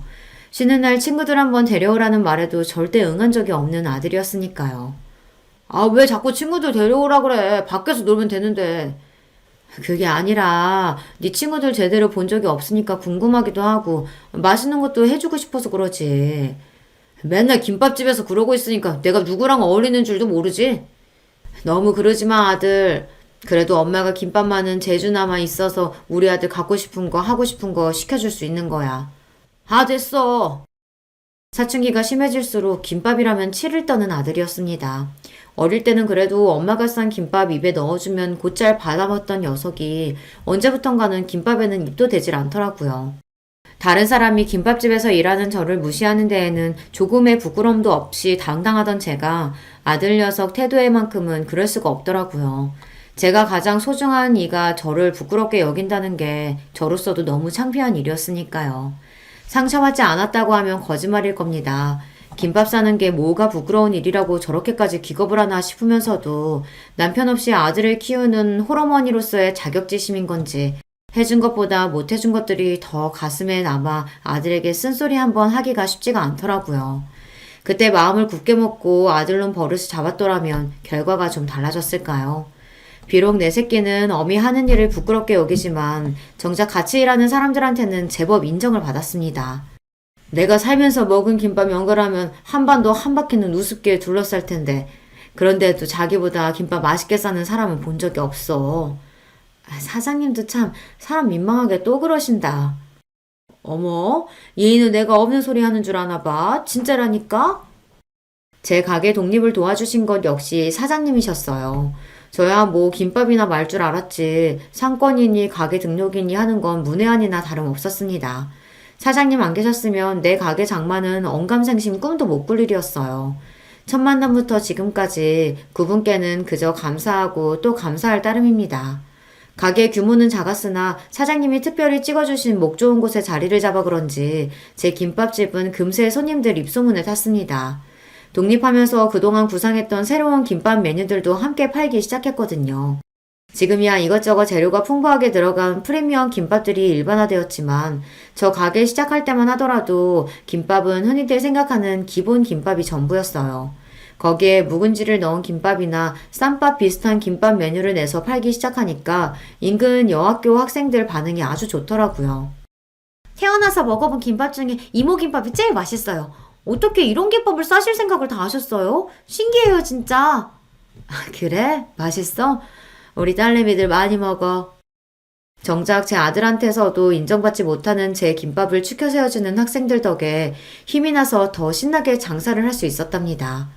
쉬는 날 친구들 한번 데려오라는 말에도 절대 응한 적이 없는 아들이었으니까요. 아, 왜 자꾸 친구들 데려오라 그래? 밖에서 놀면 되는데. 그게 아니라 네 친구들 제대로 본 적이 없으니까 궁금하기도 하고 맛있는 것도 해주고 싶어서 그러지. 맨날 김밥집에서 그러고 있으니까 내가 누구랑 어울리는 줄도 모르지? 너무 그러지 마, 아들. 그래도 엄마가 김밥만은 재주나마 있어서 우리 아들 갖고 싶은 거 하고 싶은 거 시켜줄 수 있는 거야. 아, 됐어. 사춘기가 심해질수록 김밥이라면 치를 떠는 아들이었습니다. 어릴 때는 그래도 엄마가 싼 김밥 입에 넣어주면 곧잘 받아먹던 녀석이 언제부턴가는 김밥에는 입도 대질 않더라고요. 다른 사람이 김밥집에서 일하는 저를 무시하는 데에는 조금의 부끄러움도 없이 당당하던 제가 아들 녀석 태도에만큼은 그럴 수가 없더라고요. 제가 가장 소중한 이가 저를 부끄럽게 여긴다는 게 저로서도 너무 창피한 일이었으니까요. 상처받지 않았다고 하면 거짓말일 겁니다. 김밥 싸는 게 뭐가 부끄러운 일이라고 저렇게까지 기겁을 하나 싶으면서도 남편 없이 아들을 키우는 홀어머니로서의 자격지심인 건지 해준 것보다 못 해준 것들이 더 가슴에 남아 아들에게 쓴소리 한번 하기가 쉽지가 않더라고요. 그때 마음을 굳게 먹고 아들놈 버릇을 잡았더라면 결과가 좀 달라졌을까요? 비록 내 새끼는 어미 하는 일을 부끄럽게 여기지만 정작 같이 일하는 사람들한테는 제법 인정을 받았습니다. 내가 살면서 먹은 김밥 연결하면 한반도 한 바퀴는 우습게 둘러쌀 텐데 그런데도 자기보다 김밥 맛있게 싸는 사람은 본 적이 없어. 사장님도 참 사람 민망하게 또 그러신다. 어머, 얘는 내가 없는 소리 하는 줄 아나 봐. 진짜라니까? 제 가게 독립을 도와주신 것 역시 사장님이셨어요. 저야 뭐 김밥이나 말 줄 알았지 상권이니 가게 등록이니 하는 건 문외한이나 다름없었습니다. 사장님 안 계셨으면 내 가게 장만은 언감생심 꿈도 못 꿀 일이었어요. 첫 만남부터 지금까지 그분께는 그저 감사하고 또 감사할 따름입니다. 가게 규모는 작았으나 사장님이 특별히 찍어주신 목 좋은 곳에 자리를 잡아 그런지 제 김밥집은 금세 손님들 입소문에 탔습니다. 독립하면서 그동안 구상했던 새로운 김밥 메뉴들도 함께 팔기 시작했거든요. 지금이야 이것저것 재료가 풍부하게 들어간 프리미엄 김밥들이 일반화되었지만 저 가게 시작할 때만 하더라도 김밥은 흔히들 생각하는 기본 김밥이 전부였어요. 거기에 묵은지를 넣은 김밥이나 쌈밥 비슷한 김밥 메뉴를 내서 팔기 시작하니까 인근 여학교 학생들 반응이 아주 좋더라고요. 태어나서 먹어본 김밥 중에 이모김밥이 제일 맛있어요. 어떻게 이런 김밥을 싸실 생각을 다 하셨어요? 신기해요, 진짜. 그래? 맛있어? 우리 딸내미들 많이 먹어. 정작 제 아들한테서도 인정받지 못하는 제 김밥을 추켜 세워주는 학생들 덕에 힘이 나서 더 신나게 장사를 할 수 있었답니다.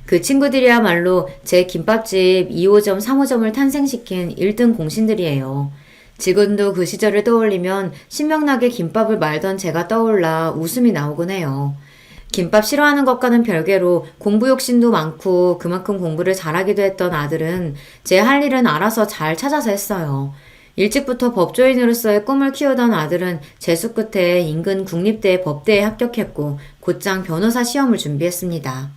그 친구들이야말로 제 김밥집 2호점, 3호점을 탄생시킨 1등 공신들이에요. 지금도 그 시절을 떠올리면 신명나게 김밥을 말던 제가 떠올라 웃음이 나오곤 해요. 김밥 싫어하는 것과는 별개로 공부 욕심도 많고 그만큼 공부를 잘하기도 했던 아들은 제 할 일은 알아서 잘 찾아서 했어요. 일찍부터 법조인으로서의 꿈을 키우던 아들은 재수 끝에 인근 국립대 법대에 합격했고 곧장 변호사 시험을 준비했습니다.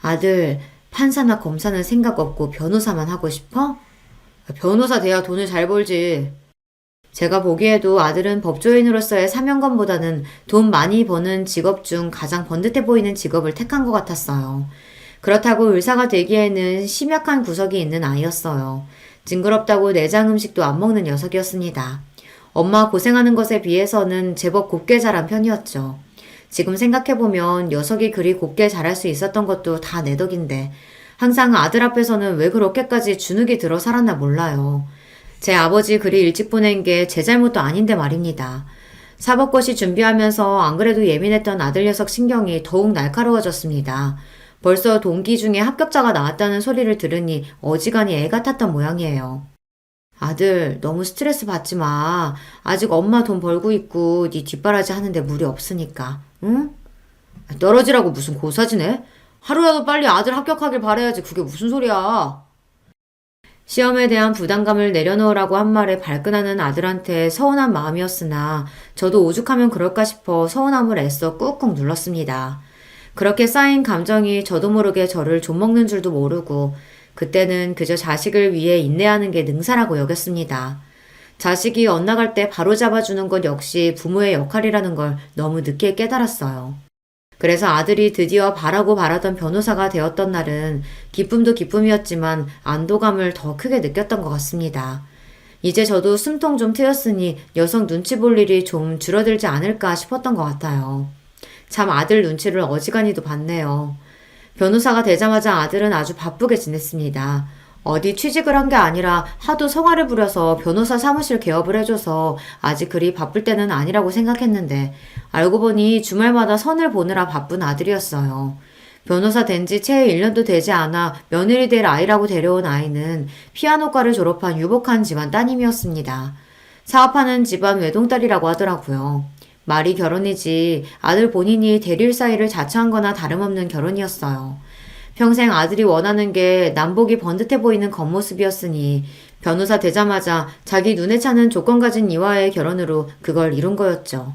아들, 판사나 검사는 생각 없고 변호사만 하고 싶어? 변호사 돼야 돈을 잘 벌지. 제가 보기에도 아들은 법조인으로서의 사명감보다는 돈 많이 버는 직업 중 가장 번듯해 보이는 직업을 택한 것 같았어요. 그렇다고 의사가 되기에는 심약한 구석이 있는 아이였어요. 징그럽다고 내장 음식도 안 먹는 녀석이었습니다. 엄마 고생하는 것에 비해서는 제법 곱게 자란 편이었죠. 지금 생각해보면 녀석이 그리 곱게 자랄 수 있었던 것도 다 내 덕인데 항상 아들 앞에서는 왜 그렇게까지 주눅이 들어 살았나 몰라요. 제 아버지 그리 일찍 보낸 게 제 잘못도 아닌데 말입니다. 사법고시 준비하면서 안 그래도 예민했던 아들 녀석 신경이 더욱 날카로워졌습니다. 벌써 동기 중에 합격자가 나왔다는 소리를 들으니 어지간히 애 같았던 모양이에요. 아들, 너무 스트레스 받지 마. 아직 엄마 돈 벌고 있고 네 뒷바라지 하는데 무리 없으니까. 응? 떨어지라고 무슨 고사지네? 하루라도 빨리 아들 합격하길 바라야지. 그게 무슨 소리야. 시험에 대한 부담감을 내려놓으라고 한 말에 발끈하는 아들한테 서운한 마음이었으나 저도 오죽하면 그럴까 싶어 서운함을 애써 꾹꾹 눌렀습니다. 그렇게 쌓인 감정이 저도 모르게 저를 좀먹는 줄도 모르고 그때는 그저 자식을 위해 인내하는 게 능사라고 여겼습니다. 자식이 엇나갈 때 바로잡아주는 것 역시 부모의 역할이라는 걸 너무 늦게 깨달았어요. 그래서 아들이 드디어 바라던 변호사가 되었던 날은 기쁨도 기쁨이었지만 안도감을 더 크게 느꼈던 것 같습니다. 이제 저도 숨통 좀 트였으니 녀석 눈치 볼 일이 좀 줄어들지 않을까 싶었던 것 같아요. 참 아들 눈치를 어지간히도 봤네요. 변호사가 되자마자 아들은 아주 바쁘게 지냈습니다. 어디 취직을 한 게 아니라 하도 성화를 부려서 변호사 사무실 개업을 해줘서 아직 그리 바쁠 때는 아니라고 생각했는데 알고 보니 주말마다 선을 보느라 바쁜 아들이었어요. 변호사 된 지 채 1년도 되지 않아 며느리 될 아이라고 데려온 아이는 피아노과를 졸업한 유복한 집안 따님이었습니다. 사업하는 집안 외동딸이라고 하더라고요. 말이 결혼이지 아들 본인이 대릴 사이를 자처한 거나 다름없는 결혼이었어요. 평생 아들이 원하는 게 남복이 번듯해 보이는 겉모습이었으니 변호사 되자마자 자기 눈에 차는 조건 가진 이와의 결혼으로 그걸 이룬 거였죠.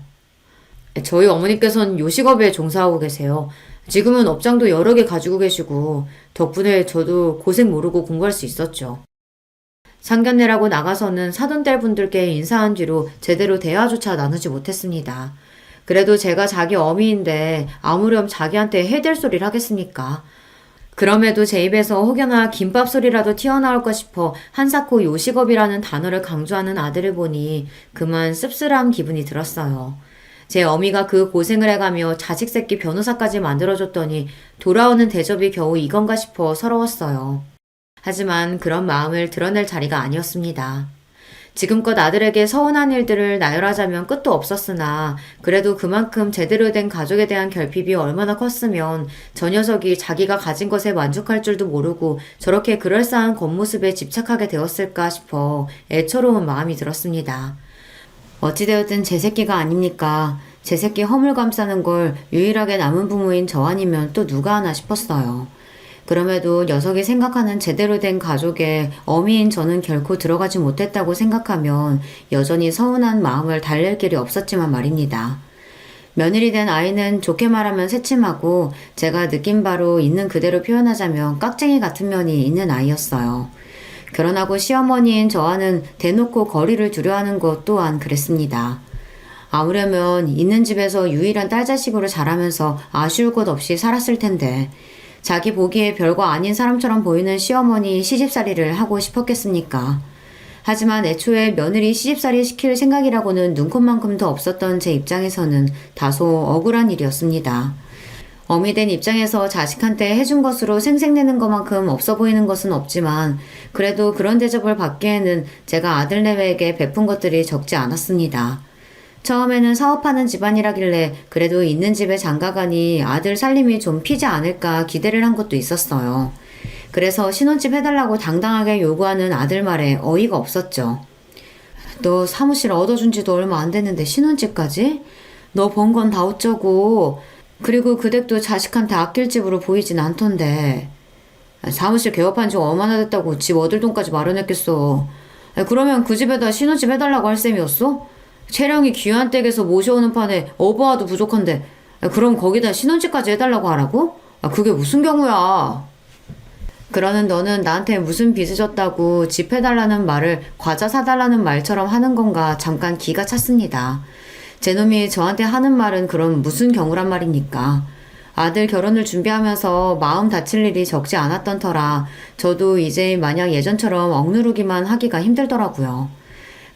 저희 어머니께서는 요식업에 종사하고 계세요. 지금은 업장도 여러 개 가지고 계시고 덕분에 저도 고생 모르고 공부할 수 있었죠. 상견례라고 나가서는 사돈딸 분들께 인사한 뒤로 제대로 대화조차 나누지 못했습니다. 그래도 제가 자기 어미인데 아무렴 자기한테 해댈 소리를 하겠습니까? 그럼에도 제 입에서 혹여나 김밥 소리라도 튀어나올까 싶어 한사코 요식업이라는 단어를 강조하는 아들을 보니 그만 씁쓸한 기분이 들었어요. 제 어미가 그 고생을 해가며 자식 새끼 변호사까지 만들어줬더니 돌아오는 대접이 겨우 이건가 싶어 서러웠어요. 하지만 그런 마음을 드러낼 자리가 아니었습니다. 지금껏 아들에게 서운한 일들을 나열하자면 끝도 없었으나 그래도 그만큼 제대로 된 가족에 대한 결핍이 얼마나 컸으면 저 녀석이 자기가 가진 것에 만족할 줄도 모르고 저렇게 그럴싸한 겉모습에 집착하게 되었을까 싶어 애처로운 마음이 들었습니다. 어찌되었든 제 새끼가 아닙니까? 제 새끼 허물 감싸는 걸 유일하게 남은 부모인 저 아니면 또 누가 하나 싶었어요. 그럼에도 녀석이 생각하는 제대로 된 가족에 어미인 저는 결코 들어가지 못했다고 생각하면 여전히 서운한 마음을 달랠 길이 없었지만 말입니다. 며느리 된 아이는 좋게 말하면 새침하고 제가 느낀 바로 있는 그대로 표현하자면 깍쟁이 같은 면이 있는 아이였어요. 결혼하고 시어머니인 저와는 대놓고 거리를 두려워하는 것 또한 그랬습니다. 아무려면 있는 집에서 유일한 딸 자식으로 자라면서 아쉬울 것 없이 살았을 텐데 자기 보기에 별거 아닌 사람처럼 보이는 시어머니 시집살이를 하고 싶었겠습니까? 하지만 애초에 며느리 시집살이 시킬 생각이라고는 눈꼽만큼도 없었던 제 입장에서는 다소 억울한 일이었습니다. 어미된 입장에서 자식한테 해준 것으로 생색내는 것만큼 없어 보이는 것은 없지만 그래도 그런 대접을 받기에는 제가 아들내외에게 베푼 것들이 적지 않았습니다. 처음에는 사업하는 집안이라길래 그래도 있는 집에 장가가니 아들 살림이 좀 피지 않을까 기대를 한 것도 있었어요. 그래서 신혼집 해달라고 당당하게 요구하는 아들 말에 어이가 없었죠. 너 사무실 얻어준 지도 얼마 안 됐는데 신혼집까지? 너 번 건 다 어쩌고. 그리고 그 댁도 자식한테 아낄 집으로 보이진 않던데. 사무실 개업한 지 얼마나 됐다고 집 얻을 돈까지 마련했겠어. 그러면 그 집에다 신혼집 해달라고 할 셈이었어? 채령이 귀한 댁에서 모셔오는 판에 어부와도 부족한데 그럼 거기다 신혼집까지 해달라고 하라고? 그게 무슨 경우야. 그러는 너는 나한테 무슨 빚을 졌다고 집 해달라는 말을 과자 사달라는 말처럼 하는 건가 잠깐 기가 찼습니다. 제 놈이 저한테 하는 말은 그럼 무슨 경우란 말입니까? 아들 결혼을 준비하면서 마음 다칠 일이 적지 않았던 터라 저도 이제 마냥 예전처럼 억누르기만 하기가 힘들더라고요.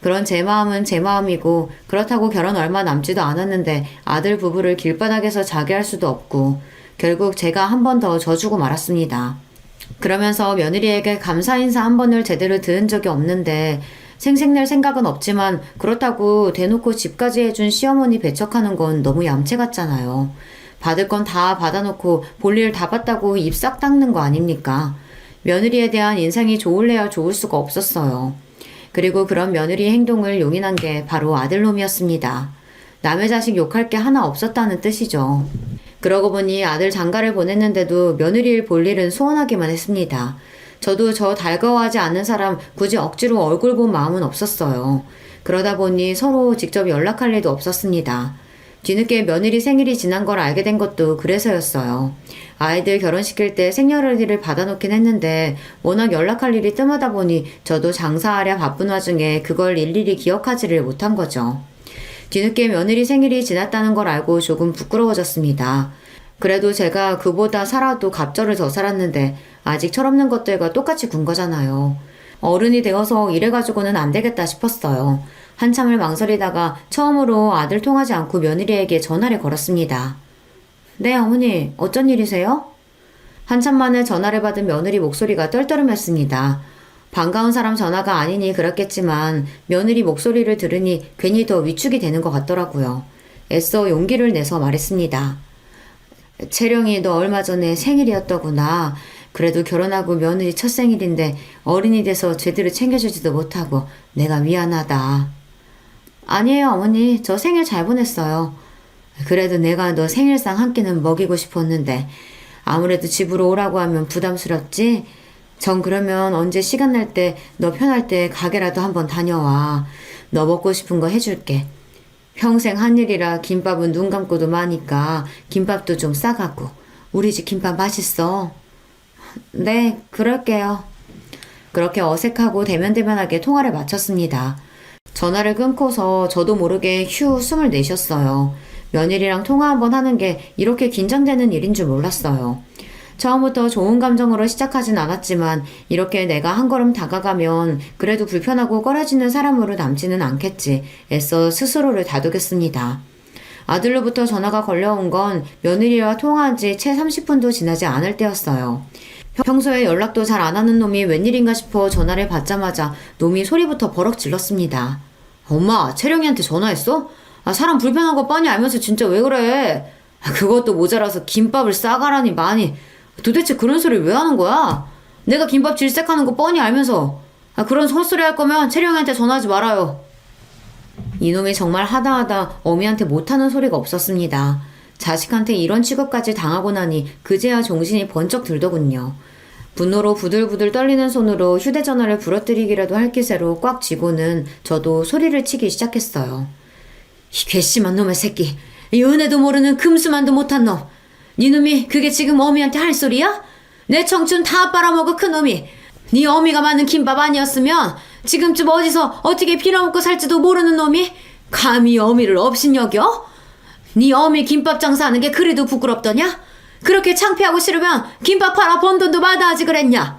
그런 제 마음은 제 마음이고 그렇다고 결혼 얼마 남지도 않았는데 아들 부부를 길바닥에서 자게 할 수도 없고 결국 제가 한 번 더 져주고 말았습니다. 그러면서 며느리에게 감사 인사 한 번을 제대로 들은 적이 없는데 생색낼 생각은 없지만 그렇다고 대놓고 집까지 해준 시어머니 배척하는 건 너무 얌체 같잖아요. 받을 건 다 받아놓고 볼일 다 봤다고 입 싹 닦는 거 아닙니까? 며느리에 대한 인상이 좋을래야 좋을 수가 없었어요. 그리고 그런 며느리의 행동을 용인한 게 바로 아들놈이었습니다. 남의 자식 욕할 게 하나 없었다는 뜻이죠. 그러고 보니 아들 장가를 보냈는데도 며느리를 볼 일은 소원하기만 했습니다. 저도 저 달가워하지 않는 사람 굳이 억지로 얼굴 본 마음은 없었어요. 그러다 보니 서로 직접 연락할 일도 없었습니다. 뒤늦게 며느리 생일이 지난 걸 알게 된 것도 그래서였어요. 아이들 결혼시킬 때 생년월일을 받아놓긴 했는데 워낙 연락할 일이 뜸하다 보니 저도 장사하랴 바쁜 와중에 그걸 일일이 기억하지를 못한 거죠. 뒤늦게 며느리 생일이 지났다는 걸 알고 조금 부끄러워졌습니다. 그래도 제가 그보다 살아도 갑절을 더 살았는데 아직 철없는 것들과 똑같이 군 거잖아요. 어른이 되어서 이래가지고는 안 되겠다 싶었어요. 한참을 망설이다가 처음으로 아들 통하지 않고 며느리에게 전화를 걸었습니다. 네, 어머니, 어쩐 일이세요? 한참 만에 전화를 받은 며느리 목소리가 떨떠름했습니다. 반가운 사람 전화가 아니니 그렇겠지만 며느리 목소리를 들으니 괜히 더 위축이 되는 것 같더라고요. 애써 용기를 내서 말했습니다. 채령이 너 얼마 전에 생일이었더구나. 그래도 결혼하고 며느리 첫 생일인데 어른이 돼서 제대로 챙겨주지도 못하고 내가 미안하다. 아니에요, 어머니. 저 생일 잘 보냈어요. 그래도 내가 너 생일상 한 끼는 먹이고 싶었는데 아무래도 집으로 오라고 하면 부담스럽지? 전 그러면 언제 시간 날 때 너 편할 때 가게라도 한번 다녀와. 너 먹고 싶은 거 해줄게. 평생 한 일이라 김밥은 눈 감고도 마니까 김밥도 좀 싸가고. 우리 집 김밥 맛있어. 네, 그럴게요. 그렇게 어색하고 대면대면하게 통화를 마쳤습니다. 전화를 끊고서 저도 모르게 휴 숨을 내쉬었어요. 며느리랑 통화 한번 하는 게 이렇게 긴장되는 일인 줄 몰랐어요. 처음부터 좋은 감정으로 시작하진 않았지만 이렇게 내가 한 걸음 다가가면 그래도 불편하고 꺼려지는 사람으로 남지는 않겠지 애써 스스로를 다독였습니다. 아들로부터 전화가 걸려온 건 며느리와 통화한 지 채 30분도 지나지 않을 때였어요. 평소에 연락도 잘 안 하는 놈이 웬일인가 싶어 전화를 받자마자 놈이 소리부터 버럭 질렀습니다. 엄마, 채령이한테 전화했어? 사람 불편한 거 뻔히 알면서 진짜 왜 그래? 그것도 모자라서 김밥을 싸가라니 많이. 도대체 그런 소리 왜 하는 거야? 내가 김밥 질색하는 거 뻔히 알면서. 그런 헛소리 할 거면 채령이한테 전화하지 말아요. 이놈이 정말 하다하다 어미한테 못하는 소리가 없었습니다. 자식한테 이런 취급까지 당하고 나니 그제야 정신이 번쩍 들더군요. 분노로 부들부들 떨리는 손으로 휴대전화를 부러뜨리기라도 할 기세로 꽉 쥐고는 저도 소리를 치기 시작했어요. 이 괘씸한 놈의 새끼, 이 은혜도 모르는 금수만도 못한 놈. 네 놈이 그게 지금 어미한테 할 소리야? 내 청춘 다 빨아먹어 큰 놈이. 네 어미가 만든 김밥 아니었으면 지금쯤 어디서 어떻게 빌어먹고 살지도 모르는 놈이 감히 어미를 업신여겨? 네 어미 김밥 장사하는 게 그래도 부끄럽더냐? 그렇게 창피하고 싫으면 김밥 팔아 번 돈도 마다하지 그랬냐?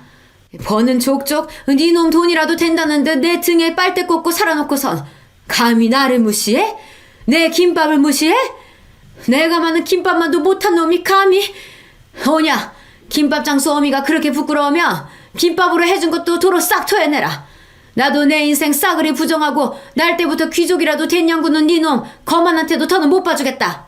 버는 족족 네 놈 돈이라도 된다는 듯 내 등에 빨대 꽂고 살아놓고선 감히 나를 무시해? 내 김밥을 무시해? 내가 만든 김밥만도 못한 놈이 감히? 오냐, 김밥 장수 어미가 그렇게 부끄러우면 김밥으로 해준 것도 도로 싹 토해내라. 나도 내 인생 싸그리 부정하고 날 때부터 귀족이라도 된 년구는 니놈 거만한테도 더는 못 봐주겠다.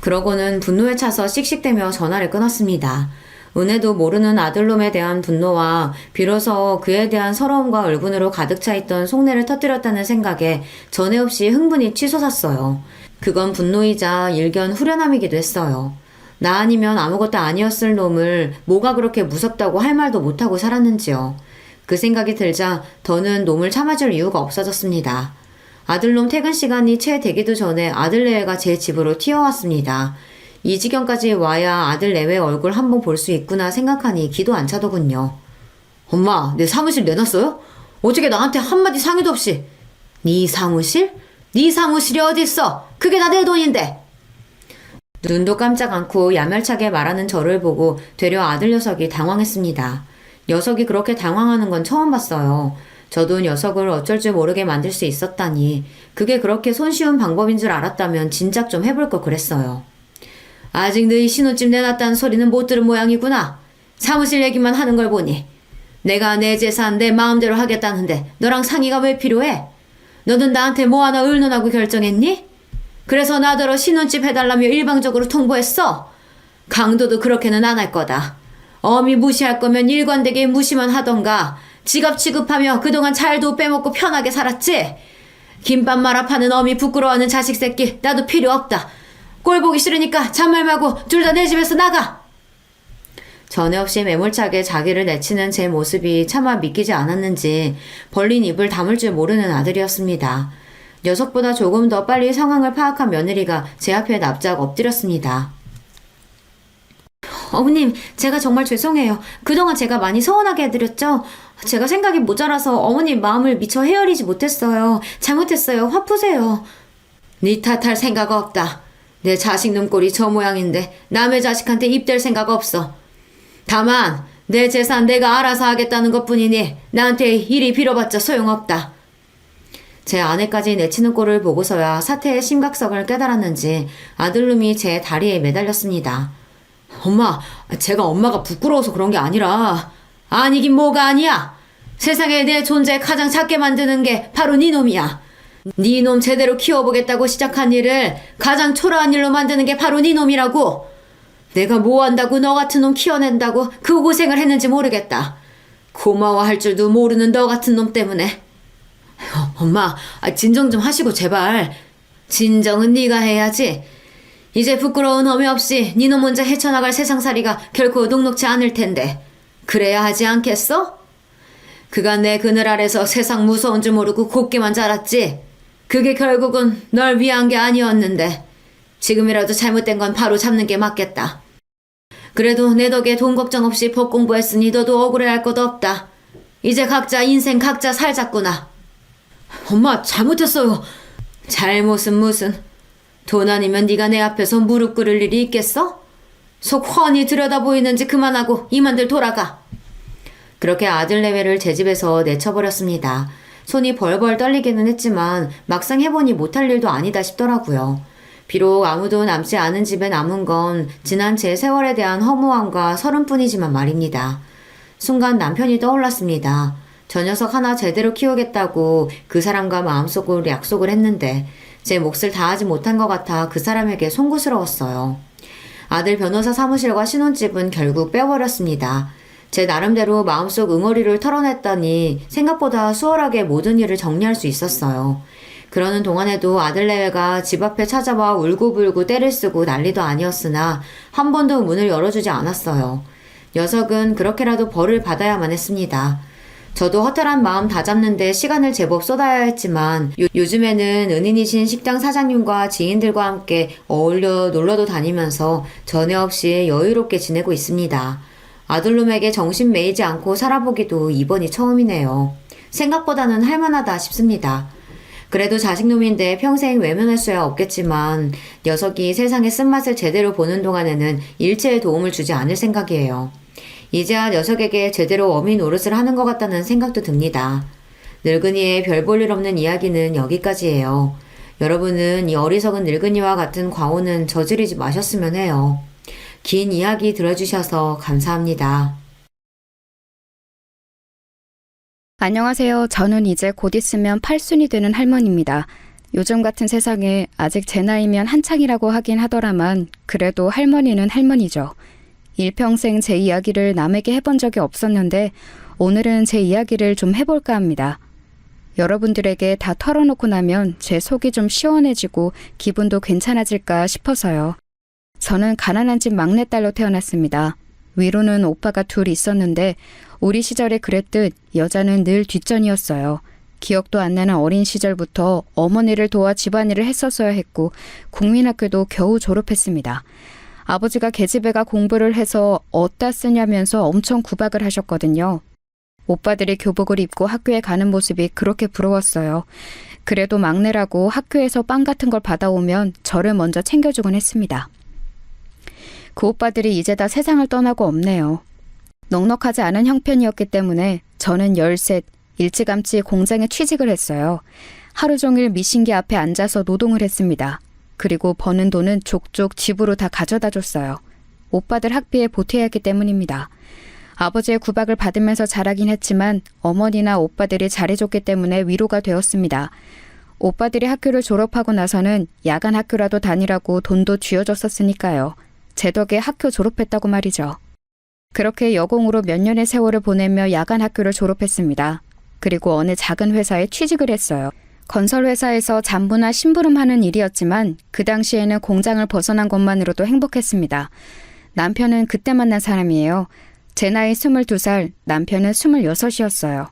그러고는 분노에 차서 씩씩대며 전화를 끊었습니다. 은혜도 모르는 아들놈에 대한 분노와 비로소 그에 대한 서러움과 울분으로 가득 차 있던 속내를 터뜨렸다는 생각에 전에 없이 흥분이 치솟았어요. 그건 분노이자 일견 후련함이기도 했어요. 나 아니면 아무것도 아니었을 놈을 뭐가 그렇게 무섭다고 할 말도 못하고 살았는지요. 그 생각이 들자 더는 놈을 참아줄 이유가 없어졌습니다. 아들놈 퇴근 시간이 채 되기도 전에 아들내외가 제 집으로 튀어왔습니다. 이 지경까지 와야 아들내외 얼굴 한번 볼 수 있구나 생각하니 기도 안 차더군요. 엄마, 내 사무실 내놨어요? 어떻게 나한테 한마디 상의도 없이. 네 사무실? 네 사무실이 어딨어? 그게 다 내 돈인데. 눈도 깜짝 않고 야멸차게 말하는 저를 보고 되려 아들 녀석이 당황했습니다. 녀석이 그렇게 당황하는 건 처음 봤어요. 저도 녀석을 어쩔 줄 모르게 만들 수 있었다니 그게 그렇게 손쉬운 방법인 줄 알았다면 진작 좀 해볼 걸 그랬어요. 아직 너희 신혼집 내놨다는 소리는 못 들은 모양이구나. 사무실 얘기만 하는 걸 보니. 내가 내 재산 내 마음대로 하겠다는데 너랑 상의가 왜 필요해? 너는 나한테 뭐 하나 의논하고 결정했니? 그래서 나더러 신혼집 해달라며 일방적으로 통보했어? 강도도 그렇게는 안 할 거다. 어미 무시할 거면 일관되게 무시만 하던가 지갑 취급하며 그동안 잘도 빼먹고 편하게 살았지? 김밥 말아 파는 어미 부끄러워하는 자식 새끼 나도 필요 없다. 꼴 보기 싫으니까 잔말 말고 둘 다 내 집에서 나가. 전에 없이 매몰차게 자기를 내치는 제 모습이 차마 믿기지 않았는지 벌린 입을 다물 줄 모르는 아들이었습니다. 녀석보다 조금 더 빨리 상황을 파악한 며느리가 제 앞에 납작 엎드렸습니다. 어머님, 제가 정말 죄송해요. 그동안 제가 많이 서운하게 해드렸죠? 제가 생각이 모자라서 어머님 마음을 미처 헤아리지 못했어요. 잘못했어요. 화 푸세요. 네 탓할 생각 없다. 내 자식 눈꼴이 저 모양인데 남의 자식한테 입댈 생각 없어. 다만 내 재산 내가 알아서 하겠다는 것뿐이니 나한테 이리 빌어봤자 소용없다. 제 아내까지 내치는 꼴을 보고서야 사태의 심각성을 깨달았는지 아들놈이 제 다리에 매달렸습니다. 엄마, 제가 엄마가 부끄러워서 그런 게 아니라. 아니긴 뭐가 아니야. 세상에 내 존재 가장 작게 만드는 게 바로 네 놈이야. 네 놈 제대로 키워보겠다고 시작한 일을 가장 초라한 일로 만드는 게 바로 네 놈이라고. 내가 뭐 한다고 너 같은 놈 키워낸다고 그 고생을 했는지 모르겠다. 고마워할 줄도 모르는 너 같은 놈 때문에. 엄마, 진정 좀 하시고 제발. 진정은 네가 해야지. 이제 부끄러운 어미 없이 네 놈 혼자 헤쳐나갈 세상살이가 결코 녹록지 않을 텐데 그래야 하지 않겠어? 그간 내 그늘 아래서 세상 무서운 줄 모르고 곱게만 자랐지. 그게 결국은 널 위한 게 아니었는데 지금이라도 잘못된 건 바로 잡는 게 맞겠다. 그래도 내 덕에 돈 걱정 없이 법 공부했으니 너도 억울해할 것도 없다. 이제 각자 인생 각자 살자꾸나. 엄마, 잘못했어요. 잘못은 무슨. 돈 아니면 네가 내 앞에서 무릎 꿇을 일이 있겠어? 속 훤히 들여다보이는지 그만하고 이만들 돌아가. 그렇게 아들 내외를 제 집에서 내쳐버렸습니다. 손이 벌벌 떨리기는 했지만 막상 해보니 못할 일도 아니다 싶더라고요. 비록 아무도 남지 않은 집에 남은 건 지난 제 세월에 대한 허무함과 서름뿐이지만 말입니다. 순간 남편이 떠올랐습니다. 저 녀석 하나 제대로 키우겠다고 그 사람과 마음속으로 약속을 했는데 제 몫을 다하지 못한 것 같아 그 사람에게 송구스러웠어요. 아들 변호사 사무실과 신혼집은 결국 빼버렸습니다. 제 나름대로 마음속 응어리를 털어냈더니 생각보다 수월하게 모든 일을 정리할 수 있었어요. 그러는 동안에도 아들 내외가 집 앞에 찾아와 울고불고 때를 쓰고 난리도 아니었으나 한 번도 문을 열어주지 않았어요. 녀석은 그렇게라도 벌을 받아야만 했습니다. 저도 허탈한 마음 다잡는데 시간을 제법 쏟아야 했지만 요즘에는 은인이신 식당 사장님과 지인들과 함께 어울려 놀러도 다니면서 전에 없이 여유롭게 지내고 있습니다. 아들놈에게 정신 매이지 않고 살아보기도 이번이 처음이네요. 생각보다는 할만하다 싶습니다. 그래도 자식놈인데 평생 외면할 수야 없겠지만 녀석이 세상의 쓴맛을 제대로 보는 동안에는 일체의 도움을 주지 않을 생각이에요. 이제야 녀석에게 제대로 어미 노릇을 하는 것 같다는 생각도 듭니다. 늙은이의 별 볼 일 없는 이야기는 여기까지예요. 여러분은 이 어리석은 늙은이와 같은 과오는 저지르지 마셨으면 해요. 긴 이야기 들어주셔서 감사합니다. 안녕하세요. 저는 이제 곧 있으면 8순이 되는 할머니입니다. 요즘 같은 세상에 아직 제 나이면 한창이라고 하긴 하더라만 그래도 할머니는 할머니죠. 일평생 제 이야기를 남에게 해본 적이 없었는데 오늘은 제 이야기를 좀 해볼까 합니다. 여러분들에게 다 털어놓고 나면 제 속이 좀 시원해지고 기분도 괜찮아질까 싶어서요. 저는 가난한 집 막내딸로 태어났습니다. 위로는 오빠가 둘 있었는데 우리 시절에 그랬듯 여자는 늘 뒷전이었어요. 기억도 안 나는 어린 시절부터 어머니를 도와 집안일을 했었어야 했고 국민학교도 겨우 졸업했습니다. 아버지가 계집애가 공부를 해서 어디다 쓰냐면서 엄청 구박을 하셨거든요. 오빠들이 교복을 입고 학교에 가는 모습이 그렇게 부러웠어요. 그래도 막내라고 학교에서 빵 같은 걸 받아오면 저를 먼저 챙겨주곤 했습니다. 그 오빠들이 이제 다 세상을 떠나고 없네요. 넉넉하지 않은 형편이었기 때문에 저는 13, 일찌감치 공장에 취직을 했어요. 하루 종일 미신기 앞에 앉아서 노동을 했습니다. 그리고 버는 돈은 족족 집으로 다 가져다 줬어요. 오빠들 학비에 보태야 했기 때문입니다. 아버지의 구박을 받으면서 자라긴 했지만 어머니나 오빠들이 잘해줬기 때문에 위로가 되었습니다. 오빠들이 학교를 졸업하고 나서는 야간 학교라도 다니라고 돈도 쥐어줬었으니까요. 제 덕에 학교 졸업했다고 말이죠. 그렇게 여공으로 몇 년의 세월을 보내며 야간 학교를 졸업했습니다. 그리고 어느 작은 회사에 취직을 했어요. 건설회사에서 잡무나 심부름하는 일이었지만 그 당시에는 공장을 벗어난 것만으로도 행복했습니다. 남편은 그때 만난 사람이에요. 제 나이 22살, 남편은 26이었어요.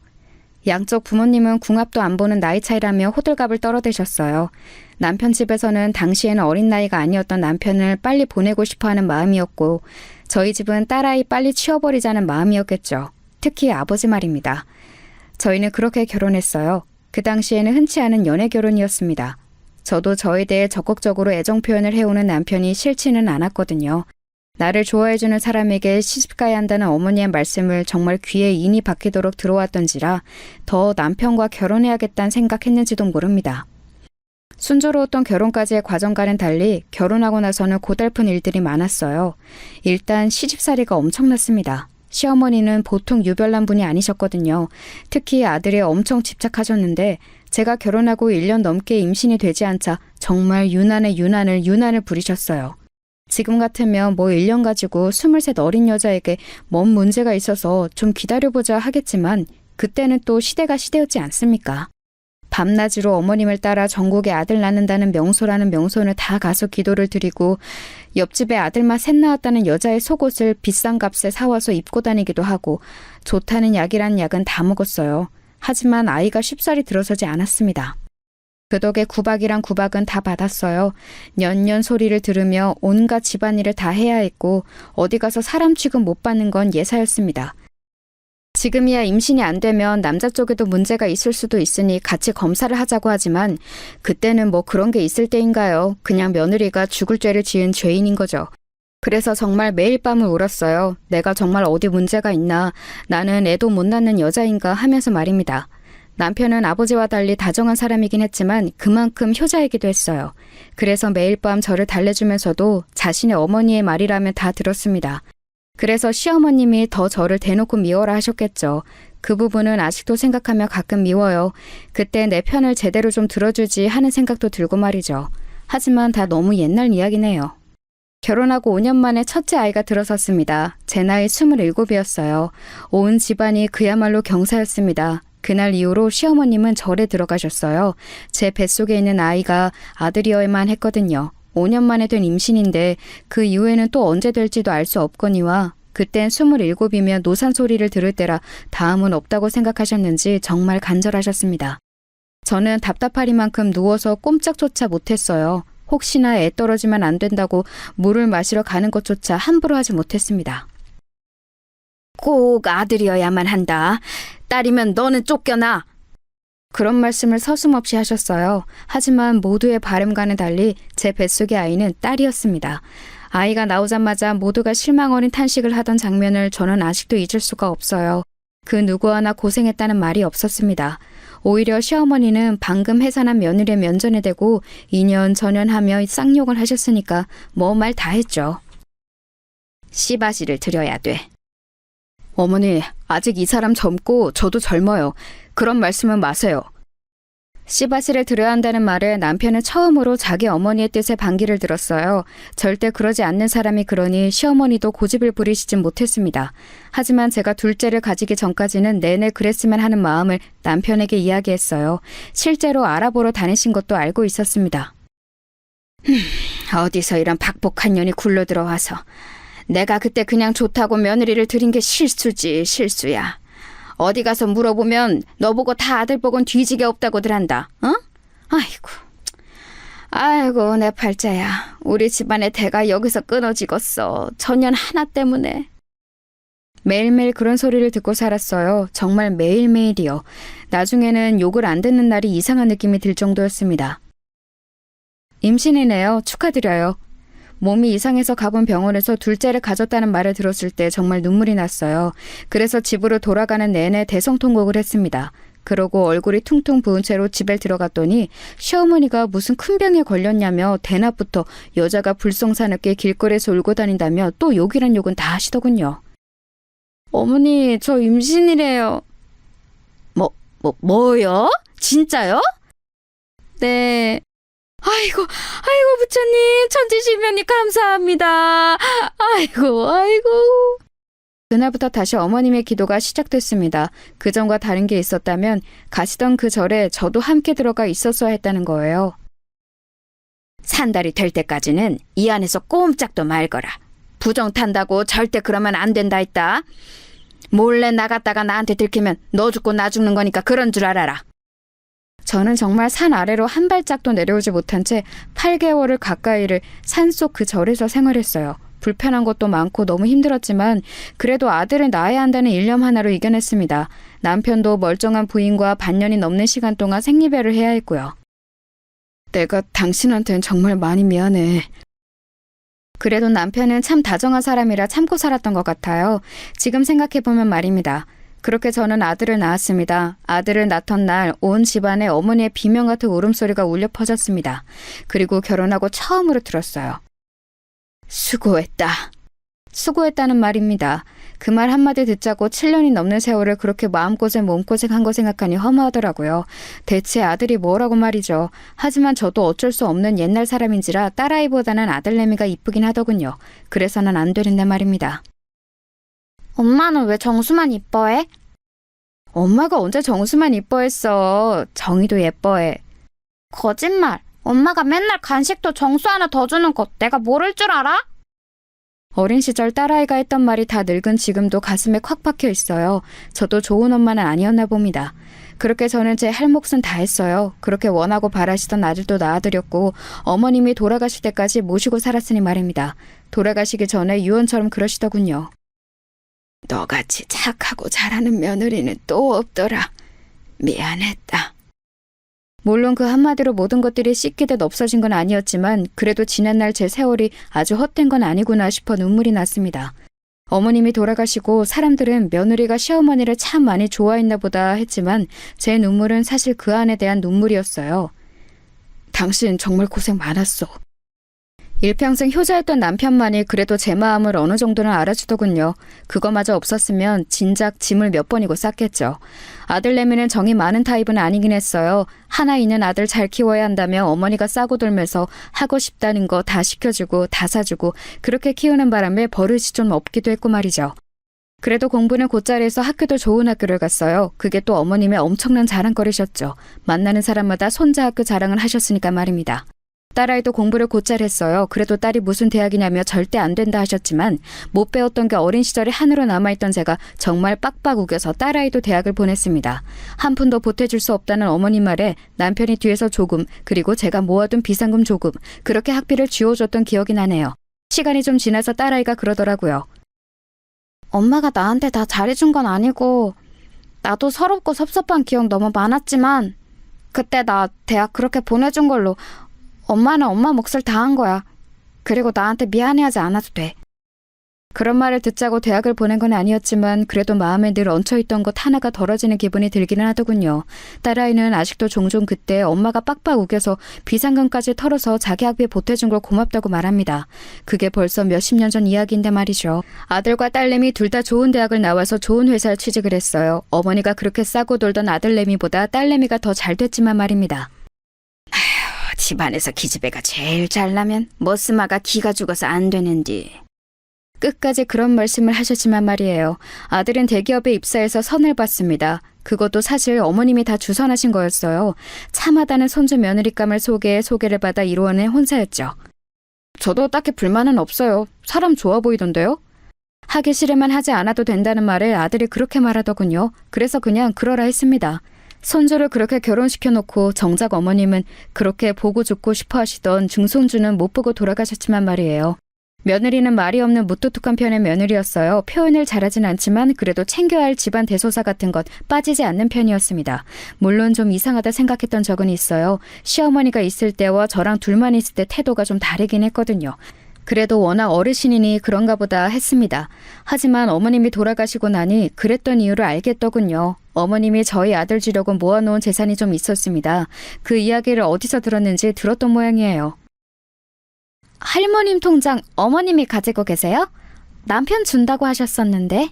양쪽 부모님은 궁합도 안 보는 나이 차이라며 호들갑을 떨어대셨어요. 남편 집에서는 당시에는 어린 나이가 아니었던 남편을 빨리 보내고 싶어하는 마음이었고 저희 집은 딸아이 빨리 치워버리자는 마음이었겠죠. 특히 아버지 말입니다. 저희는 그렇게 결혼했어요. 그 당시에는 흔치 않은 연애 결혼이었습니다. 저도 저에 대해 적극적으로 애정 표현을 해오는 남편이 싫지는 않았거든요. 나를 좋아해주는 사람에게 시집가야 한다는 어머니의 말씀을 정말 귀에 인이 박히도록 들어왔던지라 더 남편과 결혼해야겠다는 생각했는지도 모릅니다. 순조로웠던 결혼까지의 과정과는 달리 결혼하고 나서는 고달픈 일들이 많았어요. 일단 시집살이가 엄청났습니다. 시어머니는 보통 유별난 분이 아니셨거든요. 특히 아들에 엄청 집착하셨는데 제가 결혼하고 1년 넘게 임신이 되지 않자 정말 유난을 부리셨어요. 지금 같으면 뭐 1년 가지고 23 어린 여자에게 뭔 문제가 있어서 좀 기다려보자 하겠지만 그때는 또 시대가 시대였지 않습니까? 밤낮으로 어머님을 따라 전국에 아들 낳는다는 명소라는 명소는 다 가서 기도를 드리고 옆집에 아들만 셋 낳았다는 여자의 속옷을 비싼 값에 사와서 입고 다니기도 하고 좋다는 약이란 약은 다 먹었어요. 하지만 아이가 쉽사리 들어서지 않았습니다. 그 덕에 구박이란 구박은 다 받았어요. 년년 소리를 들으며 온갖 집안일을 다 해야 했고 어디 가서 사람 취급 못 받는 건 예사였습니다. 지금이야 임신이 안 되면 남자 쪽에도 문제가 있을 수도 있으니 같이 검사를 하자고 하지만 그때는 뭐 그런 게 있을 때인가요? 그냥 며느리가 죽을 죄를 지은 죄인인 거죠. 그래서 정말 매일 밤을 울었어요. 내가 정말 어디 문제가 있나? 나는 애도 못 낳는 여자인가 하면서 말입니다. 남편은 아버지와 달리 다정한 사람이긴 했지만 그만큼 효자이기도 했어요. 그래서 매일 밤 저를 달래주면서도 자신의 어머니의 말이라면 다 들었습니다. 그래서 시어머님이 더 저를 대놓고 미워라 하셨겠죠. 그 부분은 아직도 생각하며 가끔 미워요. 그때 내 편을 제대로 좀 들어주지 하는 생각도 들고 말이죠. 하지만 다 너무 옛날 이야기네요. 결혼하고 5년 만에 첫째 아이가 들어섰습니다. 제 나이 27이었어요. 온 집안이 그야말로 경사였습니다. 그날 이후로 시어머님은 절에 들어가셨어요. 제 뱃속에 있는 아이가 아들이어야만 했거든요. 5년 만에 된 임신인데 그 이후에는 또 언제 될지도 알 수 없거니와 그땐 27이면 노산 소리를 들을 때라 다음은 없다고 생각하셨는지 정말 간절하셨습니다. 저는 답답하리만큼 누워서 꼼짝조차 못했어요. 혹시나 애 떨어지면 안 된다고 물을 마시러 가는 것조차 함부로 하지 못했습니다. 꼭 아들이어야만 한다. 딸이면 너는 쫓겨나. 그런 말씀을 서슴없이 하셨어요. 하지만 모두의 바람과는 달리 제 뱃속의 아이는 딸이었습니다. 아이가 나오자마자 모두가 실망 어린 탄식을 하던 장면을 저는 아직도 잊을 수가 없어요. 그 누구 하나 고생했다는 말이 없었습니다. 오히려 시어머니는 방금 해산한 며느리의 면전에 대고 2년 전연하며 쌍욕을 하셨으니까 뭐 말 다 했죠. 씨바시를 드려야 돼. 어머니, 아직 이 사람 젊고 저도 젊어요. 그런 말씀은 마세요. 씨바시를 드려야 한다는 말에 남편은 처음으로 자기 어머니의 뜻에 반기를 들었어요. 절대 그러지 않는 사람이 그러니 시어머니도 고집을 부리시진 못했습니다. 하지만 제가 둘째를 가지기 전까지는 내내 그랬으면 하는 마음을 남편에게 이야기했어요. 실제로 알아보러 다니신 것도 알고 있었습니다. 어디서 이런 박복한 년이 굴러 들어와서. 내가 그때 그냥 좋다고 며느리를 드린 게 실수지, 실수야. 어디 가서 물어보면 너 보고 다 아들 복은 뒤지게 없다고들 한다. 어? 아이고 내 팔자야. 우리 집안의 대가 여기서 끊어지겠어. 전년 하나 때문에. 매일매일 그런 소리를 듣고 살았어요. 정말 매일매일이요. 나중에는 욕을 안 듣는 날이 이상한 느낌이 들 정도였습니다. 임신이네요. 축하드려요. 몸이 이상해서 가본 병원에서 둘째를 가졌다는 말을 들었을 때 정말 눈물이 났어요. 그래서 집으로 돌아가는 내내 대성통곡을 했습니다. 그러고 얼굴이 퉁퉁 부은 채로 집에 들어갔더니 시어머니가 무슨 큰 병에 걸렸냐며 대낮부터 여자가 불성사납게 길거리에서 울고 다닌다며 또 욕이란 욕은 다 하시더군요. 어머니, 저 임신이래요. 뭐요? 진짜요? 네. 아이고 부처님 천지시면이 감사합니다. 아이고. 그날부터 다시 어머님의 기도가 시작됐습니다. 그전과 다른 게 있었다면 가시던 그 절에 저도 함께 들어가 있었어야 했다는 거예요. 산달이 될 때까지는 이 안에서 꼼짝도 말거라. 부정 탄다고 절대 그러면 안 된다 했다. 몰래 나갔다가 나한테 들키면 너 죽고 나 죽는 거니까 그런 줄 알아라. 저는 정말 산 아래로 한 발짝도 내려오지 못한 채 8개월을 가까이를 산속 그 절에서 생활했어요. 불편한 것도 많고 너무 힘들었지만 그래도 아들을 낳아야 한다는 일념 하나로 이겨냈습니다. 남편도 멀쩡한 부인과 반년이 넘는 시간 동안 생리배를 해야 했고요. 내가 당신한테는 정말 많이 미안해. 그래도 남편은 참 다정한 사람이라 참고 살았던 것 같아요. 지금 생각해보면 말입니다. 그렇게 저는 아들을 낳았습니다. 아들을 낳던 날 온 집안에 어머니의 비명 같은 울음소리가 울려 퍼졌습니다. 그리고 결혼하고 처음으로 들었어요. 수고했다. 수고했다는 말입니다. 그 말 한마디 듣자고 7년이 넘는 세월을 그렇게 마음고생 몸고생한 거 생각하니 허무하더라고요. 대체 아들이 뭐라고 말이죠. 하지만 저도 어쩔 수 없는 옛날 사람인지라 딸아이보다는 아들내미가 이쁘긴 하더군요. 그래서는 안 되는데 말입니다. 엄마는 왜 정수만 이뻐해? 엄마가 언제 정수만 이뻐했어. 정희도 예뻐해. 거짓말. 엄마가 맨날 간식도 정수 하나 더 주는 거 내가 모를 줄 알아? 어린 시절 딸아이가 했던 말이 다 늙은 지금도 가슴에 콱 박혀 있어요. 저도 좋은 엄마는 아니었나 봅니다. 그렇게 저는 제 할 몫은 다 했어요. 그렇게 원하고 바라시던 아들도 낳아드렸고 어머님이 돌아가실 때까지 모시고 살았으니 말입니다. 돌아가시기 전에 유언처럼 그러시더군요. 너같이 착하고 잘하는 며느리는 또 없더라. 미안했다. 물론 그 한마디로 모든 것들이 씻기듯 없어진 건 아니었지만 그래도 지난날 제 세월이 아주 헛된 건 아니구나 싶어 눈물이 났습니다. 어머님이 돌아가시고 사람들은 며느리가 시어머니를 참 많이 좋아했나 보다 했지만 제 눈물은 사실 그 안에 대한 눈물이었어요. 당신 정말 고생 많았어. 일평생 효자였던 남편만이 그래도 제 마음을 어느 정도는 알아주더군요. 그거마저 없었으면 진작 짐을 몇 번이고 쌌겠죠. 아들내미는 정이 많은 타입은 아니긴 했어요. 하나 있는 아들 잘 키워야 한다며 어머니가 싸고 돌면서 하고 싶다는 거 다 시켜주고 다 사주고 그렇게 키우는 바람에 버릇이 좀 없기도 했고 말이죠. 그래도 공부는 곧잘 해서 학교도 좋은 학교를 갔어요. 그게 또 어머님의 엄청난 자랑거리셨죠. 만나는 사람마다 손자 학교 자랑을 하셨으니까 말입니다. 딸아이도 공부를 곧잘 했어요. 그래도 딸이 무슨 대학이냐며 절대 안 된다 하셨지만 못 배웠던 게 어린 시절에 한으로 남아있던 제가 정말 빡빡 우겨서 딸아이도 대학을 보냈습니다. 한 푼도 보태줄 수 없다는 어머님 말에 남편이 뒤에서 조금 그리고 제가 모아둔 비상금 조금 그렇게 학비를 쥐어줬던 기억이 나네요. 시간이 좀 지나서 딸아이가 그러더라고요. 엄마가 나한테 다 잘해준 건 아니고 나도 서럽고 섭섭한 기억 너무 많았지만 그때 나 대학 그렇게 보내준 걸로 엄마는 엄마 몫을 다 한 거야. 그리고 나한테 미안해하지 않아도 돼. 그런 말을 듣자고 대학을 보낸 건 아니었지만 그래도 마음에 늘 얹혀있던 것 하나가 덜어지는 기분이 들기는 하더군요. 딸아이는 아직도 종종 그때 엄마가 빡빡 우겨서 비상금까지 털어서 자기 학비에 보태준 걸 고맙다고 말합니다. 그게 벌써 몇십 년 전 이야기인데 말이죠. 아들과 딸내미 둘 다 좋은 대학을 나와서 좋은 회사에 취직을 했어요. 어머니가 그렇게 싸고 돌던 아들내미보다 딸내미가 더 잘 됐지만 말입니다. 집안에서 기집애가 제일 잘나면 머스마가 기가 죽어서 안 되는디. 끝까지 그런 말씀을 하셨지만 말이에요. 아들은 대기업에 입사해서 선을 받습니다. 그것도 사실 어머님이 다 주선하신 거였어요. 참하다는 손주 며느리감을 소개해 소개를 받아 이루어낸 혼사였죠. 저도 딱히 불만은 없어요. 사람 좋아 보이던데요? 하기 싫으면 하지 않아도 된다는 말에 아들이 그렇게 말하더군요. 그래서 그냥 그러라 했습니다. 손주를 그렇게 결혼시켜놓고 정작 어머님은 그렇게 보고 죽고 싶어 하시던 중손주는 못 보고 돌아가셨지만 말이에요. 며느리는 말이 없는 무뚝뚝한 편의 며느리였어요. 표현을 잘하진 않지만 그래도 챙겨야 할 집안 대소사 같은 것 빠지지 않는 편이었습니다. 물론 좀 이상하다 생각했던 적은 있어요. 시어머니가 있을 때와 저랑 둘만 있을 때 태도가 좀 다르긴 했거든요. 그래도 워낙 어르신이니 그런가 보다 했습니다. 하지만 어머님이 돌아가시고 나니 그랬던 이유를 알겠더군요. 어머님이 저희 아들 주려고 모아놓은 재산이 좀 있었습니다. 그 이야기를 어디서 들었는지 들었던 모양이에요. 할머님 통장 어머님이 가지고 계세요? 남편 준다고 하셨었는데.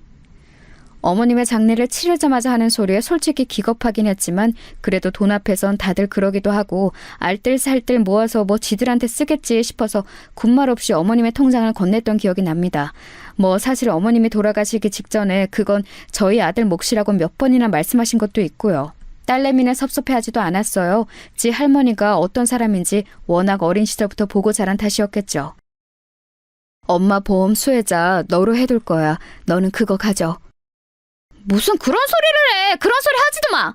어머님의 장례를 치르자마자 하는 소리에 솔직히 기겁하긴 했지만 그래도 돈 앞에선 다들 그러기도 하고 알뜰살뜰 모아서 뭐 지들한테 쓰겠지 싶어서 군말 없이 어머님의 통장을 건넸던 기억이 납니다. 뭐 사실 어머님이 돌아가시기 직전에 그건 저희 아들 몫이라고 몇 번이나 말씀하신 것도 있고요. 딸내미는 섭섭해하지도 않았어요. 지 할머니가 어떤 사람인지 워낙 어린 시절부터 보고 자란 탓이었겠죠. 엄마 보험 수혜자 너로 해둘 거야. 너는 그거 가져. 무슨 그런 소리를 해! 그런 소리 하지도 마!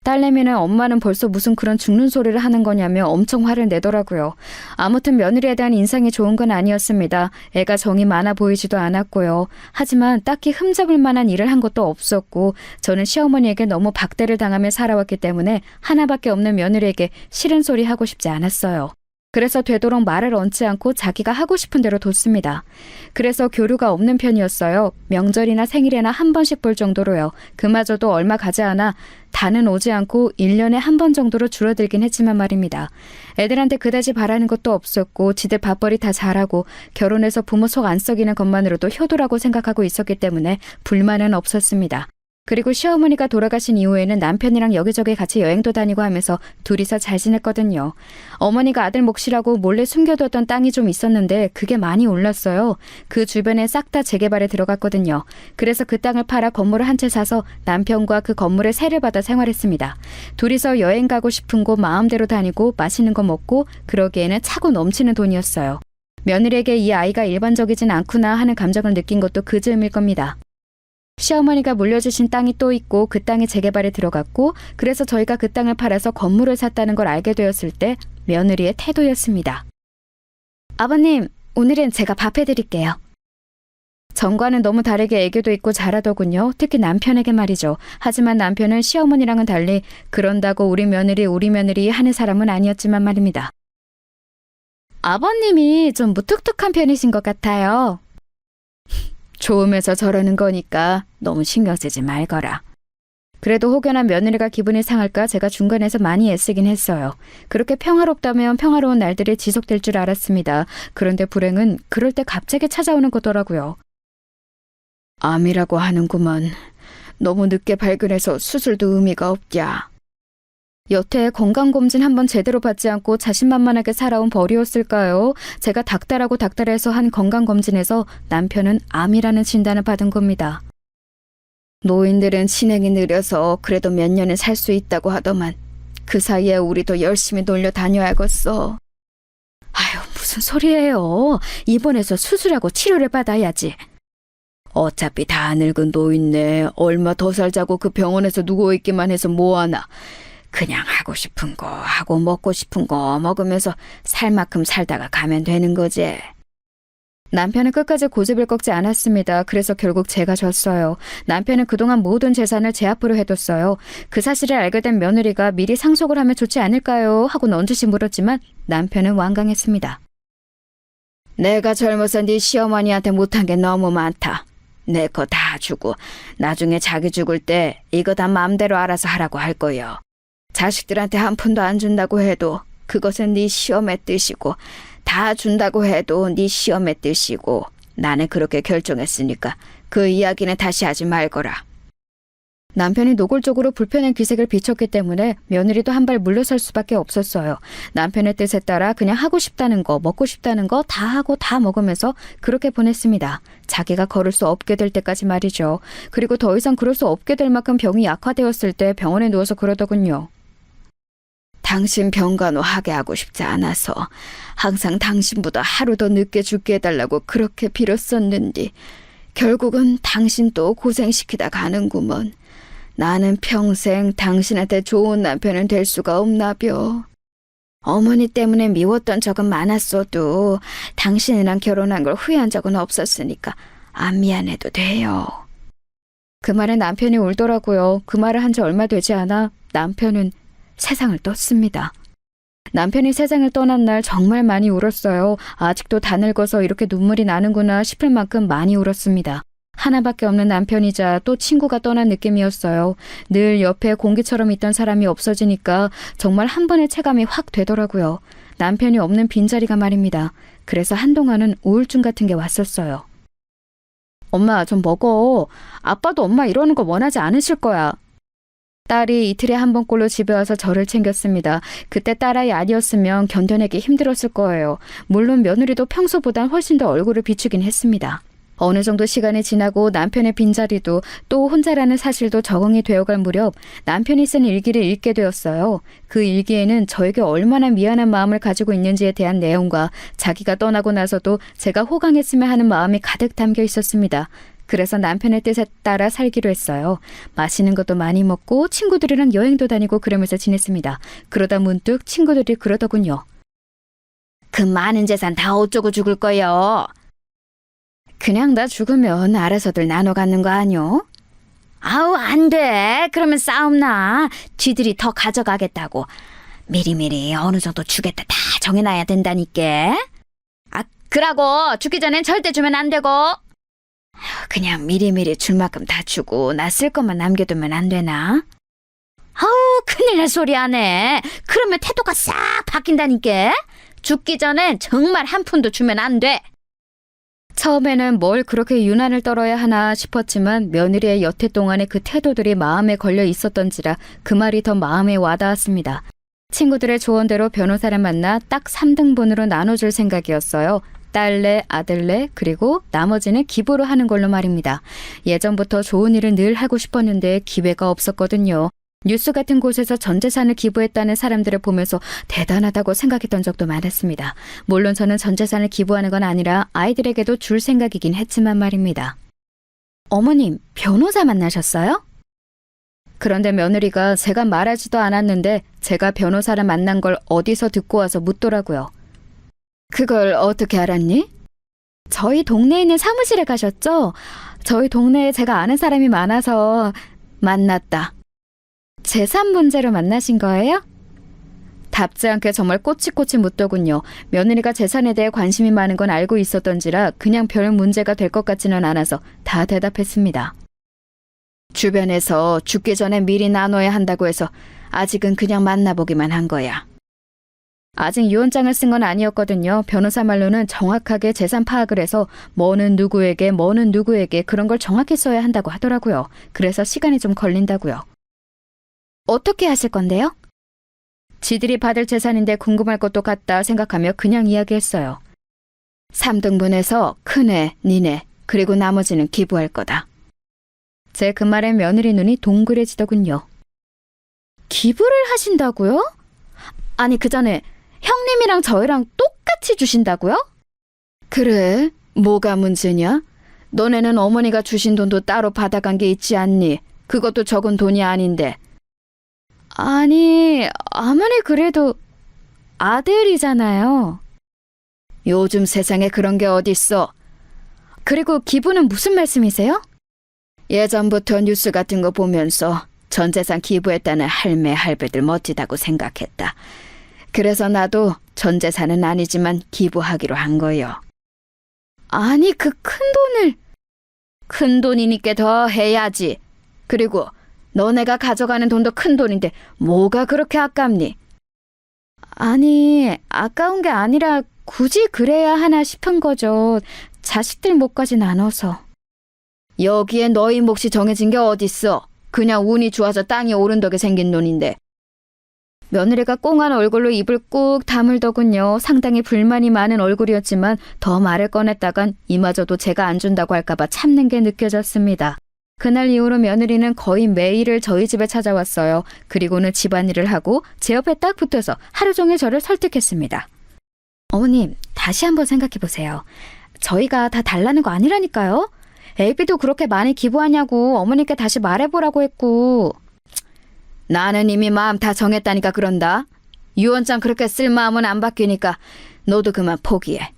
딸내미는 엄마는 벌써 무슨 그런 죽는 소리를 하는 거냐며 엄청 화를 내더라고요. 아무튼 며느리에 대한 인상이 좋은 건 아니었습니다. 애가 정이 많아 보이지도 않았고요. 하지만 딱히 흠잡을 만한 일을 한 것도 없었고 저는 시어머니에게 너무 박대를 당하며 살아왔기 때문에 하나밖에 없는 며느리에게 싫은 소리 하고 싶지 않았어요. 그래서 되도록 말을 얹지 않고 자기가 하고 싶은 대로 뒀습니다. 그래서 교류가 없는 편이었어요. 명절이나 생일에나 한 번씩 볼 정도로요. 그마저도 얼마 가지 않아 다는 오지 않고 1년에 한 번 정도로 줄어들긴 했지만 말입니다. 애들한테 그다지 바라는 것도 없었고 지들 밥벌이 다 잘하고 결혼해서 부모 속 안 썩이는 것만으로도 효도라고 생각하고 있었기 때문에 불만은 없었습니다. 그리고 시어머니가 돌아가신 이후에는 남편이랑 여기저기 같이 여행도 다니고 하면서 둘이서 잘 지냈거든요. 어머니가 아들 몫이라고 몰래 숨겨뒀던 땅이 좀 있었는데 그게 많이 올랐어요. 그 주변에 싹 다 재개발에 들어갔거든요. 그래서 그 땅을 팔아 건물을 한 채 사서 남편과 그 건물에 세를 받아 생활했습니다. 둘이서 여행 가고 싶은 곳 마음대로 다니고 맛있는 거 먹고 그러기에는 차고 넘치는 돈이었어요. 며느리에게 이 아이가 일반적이진 않구나 하는 감정을 느낀 것도 그 즈음일 겁니다. 시어머니가 물려주신 땅이 또 있고 그 땅이 재개발에 들어갔고 그래서 저희가 그 땅을 팔아서 건물을 샀다는 걸 알게 되었을 때 며느리의 태도였습니다. 아버님, 오늘은 제가 밥 해드릴게요. 전과는 너무 다르게 애교도 있고 잘하더군요. 특히 남편에게 말이죠. 하지만 남편은 시어머니랑은 달리 그런다고 우리 며느리 하는 사람은 아니었지만 말입니다. 아버님이 좀 무뚝뚝한 편이신 것 같아요. 좋으면서 저러는 거니까 너무 신경 쓰지 말거라. 그래도 혹여나 며느리가 기분이 상할까 제가 중간에서 많이 애쓰긴 했어요. 그렇게 평화롭다면 평화로운 날들이 지속될 줄 알았습니다. 그런데 불행은 그럴 때 갑자기 찾아오는 거더라고요. 암이라고 하는구먼. 너무 늦게 발견해서 수술도 의미가 없냐. 여태 건강검진 한번 제대로 받지 않고 자신만만하게 살아온 벌이었을까요? 제가 닥달하고 닥달해서 한 건강검진에서 남편은 암이라는 진단을 받은 겁니다. 노인들은 진행이 느려서 그래도 몇 년은 살 수 있다고 하더만 그 사이에 우리도 열심히 놀려 다녀야겠어. 아유, 무슨 소리예요. 입원해서 수술하고 치료를 받아야지. 어차피 다 늙은 노인네 얼마 더 살자고 그 병원에서 누워있기만 해서 뭐하나. 그냥 하고 싶은 거 하고 먹고 싶은 거 먹으면서 살 만큼 살다가 가면 되는 거지. 남편은 끝까지 고집을 꺾지 않았습니다. 그래서 결국 제가 졌어요. 남편은 그동안 모든 재산을 제 앞으로 해뒀어요. 그 사실을 알게 된 며느리가 미리 상속을 하면 좋지 않을까요? 하고 넌지시 물었지만 남편은 완강했습니다. 내가 젊어서 네 시어머니한테 못한 게 너무 많다. 내 거 다 주고 나중에 자기 죽을 때 이거 다 마음대로 알아서 하라고 할 거요. 자식들한테 한 푼도 안 준다고 해도 그것은 네 시험의 뜻이고 다 준다고 해도 네 시험의 뜻이고 나는 그렇게 결정했으니까 그 이야기는 다시 하지 말거라. 남편이 노골적으로 불편한 기색을 비췄기 때문에 며느리도 한 발 물러설 수밖에 없었어요. 남편의 뜻에 따라 그냥 하고 싶다는 거, 먹고 싶다는 거 다 하고 다 먹으면서 그렇게 보냈습니다. 자기가 걸을 수 없게 될 때까지 말이죠. 그리고 더 이상 그럴 수 없게 될 만큼 병이 약화되었을 때 병원에 누워서 그러더군요. 당신 병간호 하게 하고 싶지 않아서 항상 당신보다 하루 더 늦게 죽게 해달라고 그렇게 빌었었는데 결국은 당신 또 고생시키다 가는구먼. 나는 평생 당신한테 좋은 남편은 될 수가 없나벼. 어머니 때문에 미웠던 적은 많았어도 당신이랑 결혼한 걸 후회한 적은 없었으니까 안 미안해도 돼요. 그 말에 남편이 울더라고요. 그 말을 한 지 얼마 되지 않아 남편은 세상을 떴습니다. 남편이 세상을 떠난 날 정말 많이 울었어요. 아직도 다 늙어서 이렇게 눈물이 나는구나 싶을 만큼 많이 울었습니다. 하나밖에 없는 남편이자 또 친구가 떠난 느낌이었어요. 늘 옆에 공기처럼 있던 사람이 없어지니까 정말 한 번의 체감이 확 되더라고요. 남편이 없는 빈자리가 말입니다. 그래서 한동안은 우울증 같은 게 왔었어요. 엄마 좀 먹어. 아빠도 엄마 이러는 거 원하지 않으실 거야. 딸이 이틀에 한 번꼴로 집에 와서 저를 챙겼습니다. 그때 딸아이 아니었으면 견뎌내기 힘들었을 거예요. 물론 며느리도 평소보단 훨씬 더 얼굴을 비추긴 했습니다. 어느 정도 시간이 지나고 남편의 빈자리도 또 혼자라는 사실도 적응이 되어갈 무렵 남편이 쓴 일기를 읽게 되었어요. 그 일기에는 저에게 얼마나 미안한 마음을 가지고 있는지에 대한 내용과 자기가 떠나고 나서도 제가 호강했으면 하는 마음이 가득 담겨 있었습니다. 그래서 남편의 뜻에 따라 살기로 했어요. 맛있는 것도 많이 먹고 친구들이랑 여행도 다니고 그러면서 지냈습니다. 그러다 문득 친구들이 그러더군요. 그 많은 재산 다 어쩌고 죽을 거요? 그냥 나 죽으면 알아서들 나눠 갖는 거 아니요? 아우 안 돼. 그러면 싸움 나. 쥐들이 더 가져가겠다고. 미리미리 어느 정도 주겠다 다 정해놔야 된다니까. 아 그러고 죽기 전엔 절대 주면 안 되고. 그냥 미리미리 줄 만큼 다 주고 나 쓸 것만 남겨두면 안 되나? 아우 큰일 날 소리 하네. 그러면 태도가 싹 바뀐다니까. 죽기 전엔 정말 한 푼도 주면 안 돼. 처음에는 뭘 그렇게 유난을 떨어야 하나 싶었지만 며느리의 여태 동안의 그 태도들이 마음에 걸려 있었던지라 그 말이 더 마음에 와닿았습니다. 친구들의 조언대로 변호사를 만나 딱 3등분으로 나눠줄 생각이었어요. 딸내, 아들내, 그리고 나머지는 기부로 하는 걸로 말입니다. 예전부터 좋은 일을 늘 하고 싶었는데 기회가 없었거든요. 뉴스 같은 곳에서 전 재산을 기부했다는 사람들을 보면서 대단하다고 생각했던 적도 많았습니다. 물론 저는 전 재산을 기부하는 건 아니라 아이들에게도 줄 생각이긴 했지만 말입니다. 어머님, 변호사 만나셨어요? 그런데 며느리가 제가 말하지도 않았는데 제가 변호사를 만난 걸 어디서 듣고 와서 묻더라고요. 그걸 어떻게 알았니? 저희 동네에 있는 사무실에 가셨죠? 저희 동네에 제가 아는 사람이 많아서 만났다. 재산 문제로 만나신 거예요? 답지 않게 정말 꼬치꼬치 묻더군요. 며느리가 재산에 대해 관심이 많은 건 알고 있었던지라 그냥 별 문제가 될 것 같지는 않아서 다 대답했습니다. 주변에서 죽기 전에 미리 나눠야 한다고 해서 아직은 그냥 만나보기만 한 거야. 아직 유언장을 쓴 건 아니었거든요. 변호사 말로는 정확하게 재산 파악을 해서 뭐는 누구에게 그런 걸 정확히 써야 한다고 하더라고요. 그래서 시간이 좀 걸린다고요. 어떻게 하실 건데요? 지들이 받을 재산인데 궁금할 것도 같다 생각하며 그냥 이야기했어요. 3등분해서 큰애, 니네, 그리고 나머지는 기부할 거다. 제 그 말에 며느리 눈이 동그래지더군요. 기부를 하신다고요? 아니 그 전에 형님이랑 저희랑 똑같이 주신다고요? 그래, 뭐가 문제냐? 너네는 어머니가 주신 돈도 따로 받아간 게 있지 않니? 그것도 적은 돈이 아닌데. 아니, 아무리 그래도 아들이잖아요. 요즘 세상에 그런 게 어딨어. 그리고 기부는 무슨 말씀이세요? 예전부터 뉴스 같은 거 보면서 전 재산 기부했다는 할매, 할배들 멋지다고 생각했다. 그래서 나도 전 재산은 아니지만 기부하기로 한 거요. 아니, 그 큰 돈을. 큰 돈이니까 더 해야지. 그리고 너네가 가져가는 돈도 큰 돈인데 뭐가 그렇게 아깝니? 아니, 아까운 게 아니라 굳이 그래야 하나 싶은 거죠. 자식들 몫까지 나눠서. 여기에 너희 몫이 정해진 게 어딨어. 그냥 운이 좋아서 땅이 오른 덕에 생긴 돈인데. 며느리가 꽁한 얼굴로 입을 꾹 다물더군요. 상당히 불만이 많은 얼굴이었지만 더 말을 꺼냈다간 이마저도 제가 안 준다고 할까봐 참는 게 느껴졌습니다. 그날 이후로 며느리는 거의 매일을 저희 집에 찾아왔어요. 그리고는 집안일을 하고 제 옆에 딱 붙어서 하루 종일 저를 설득했습니다. 어머님, 다시 한번 생각해보세요. 저희가 다 달라는 거 아니라니까요. 애비도 그렇게 많이 기부하냐고 어머니께 다시 말해보라고 했고. 나는 이미 마음 다 정했다니까 그런다. 유언장 그렇게 쓸 마음은 안 바뀌니까 너도 그만 포기해.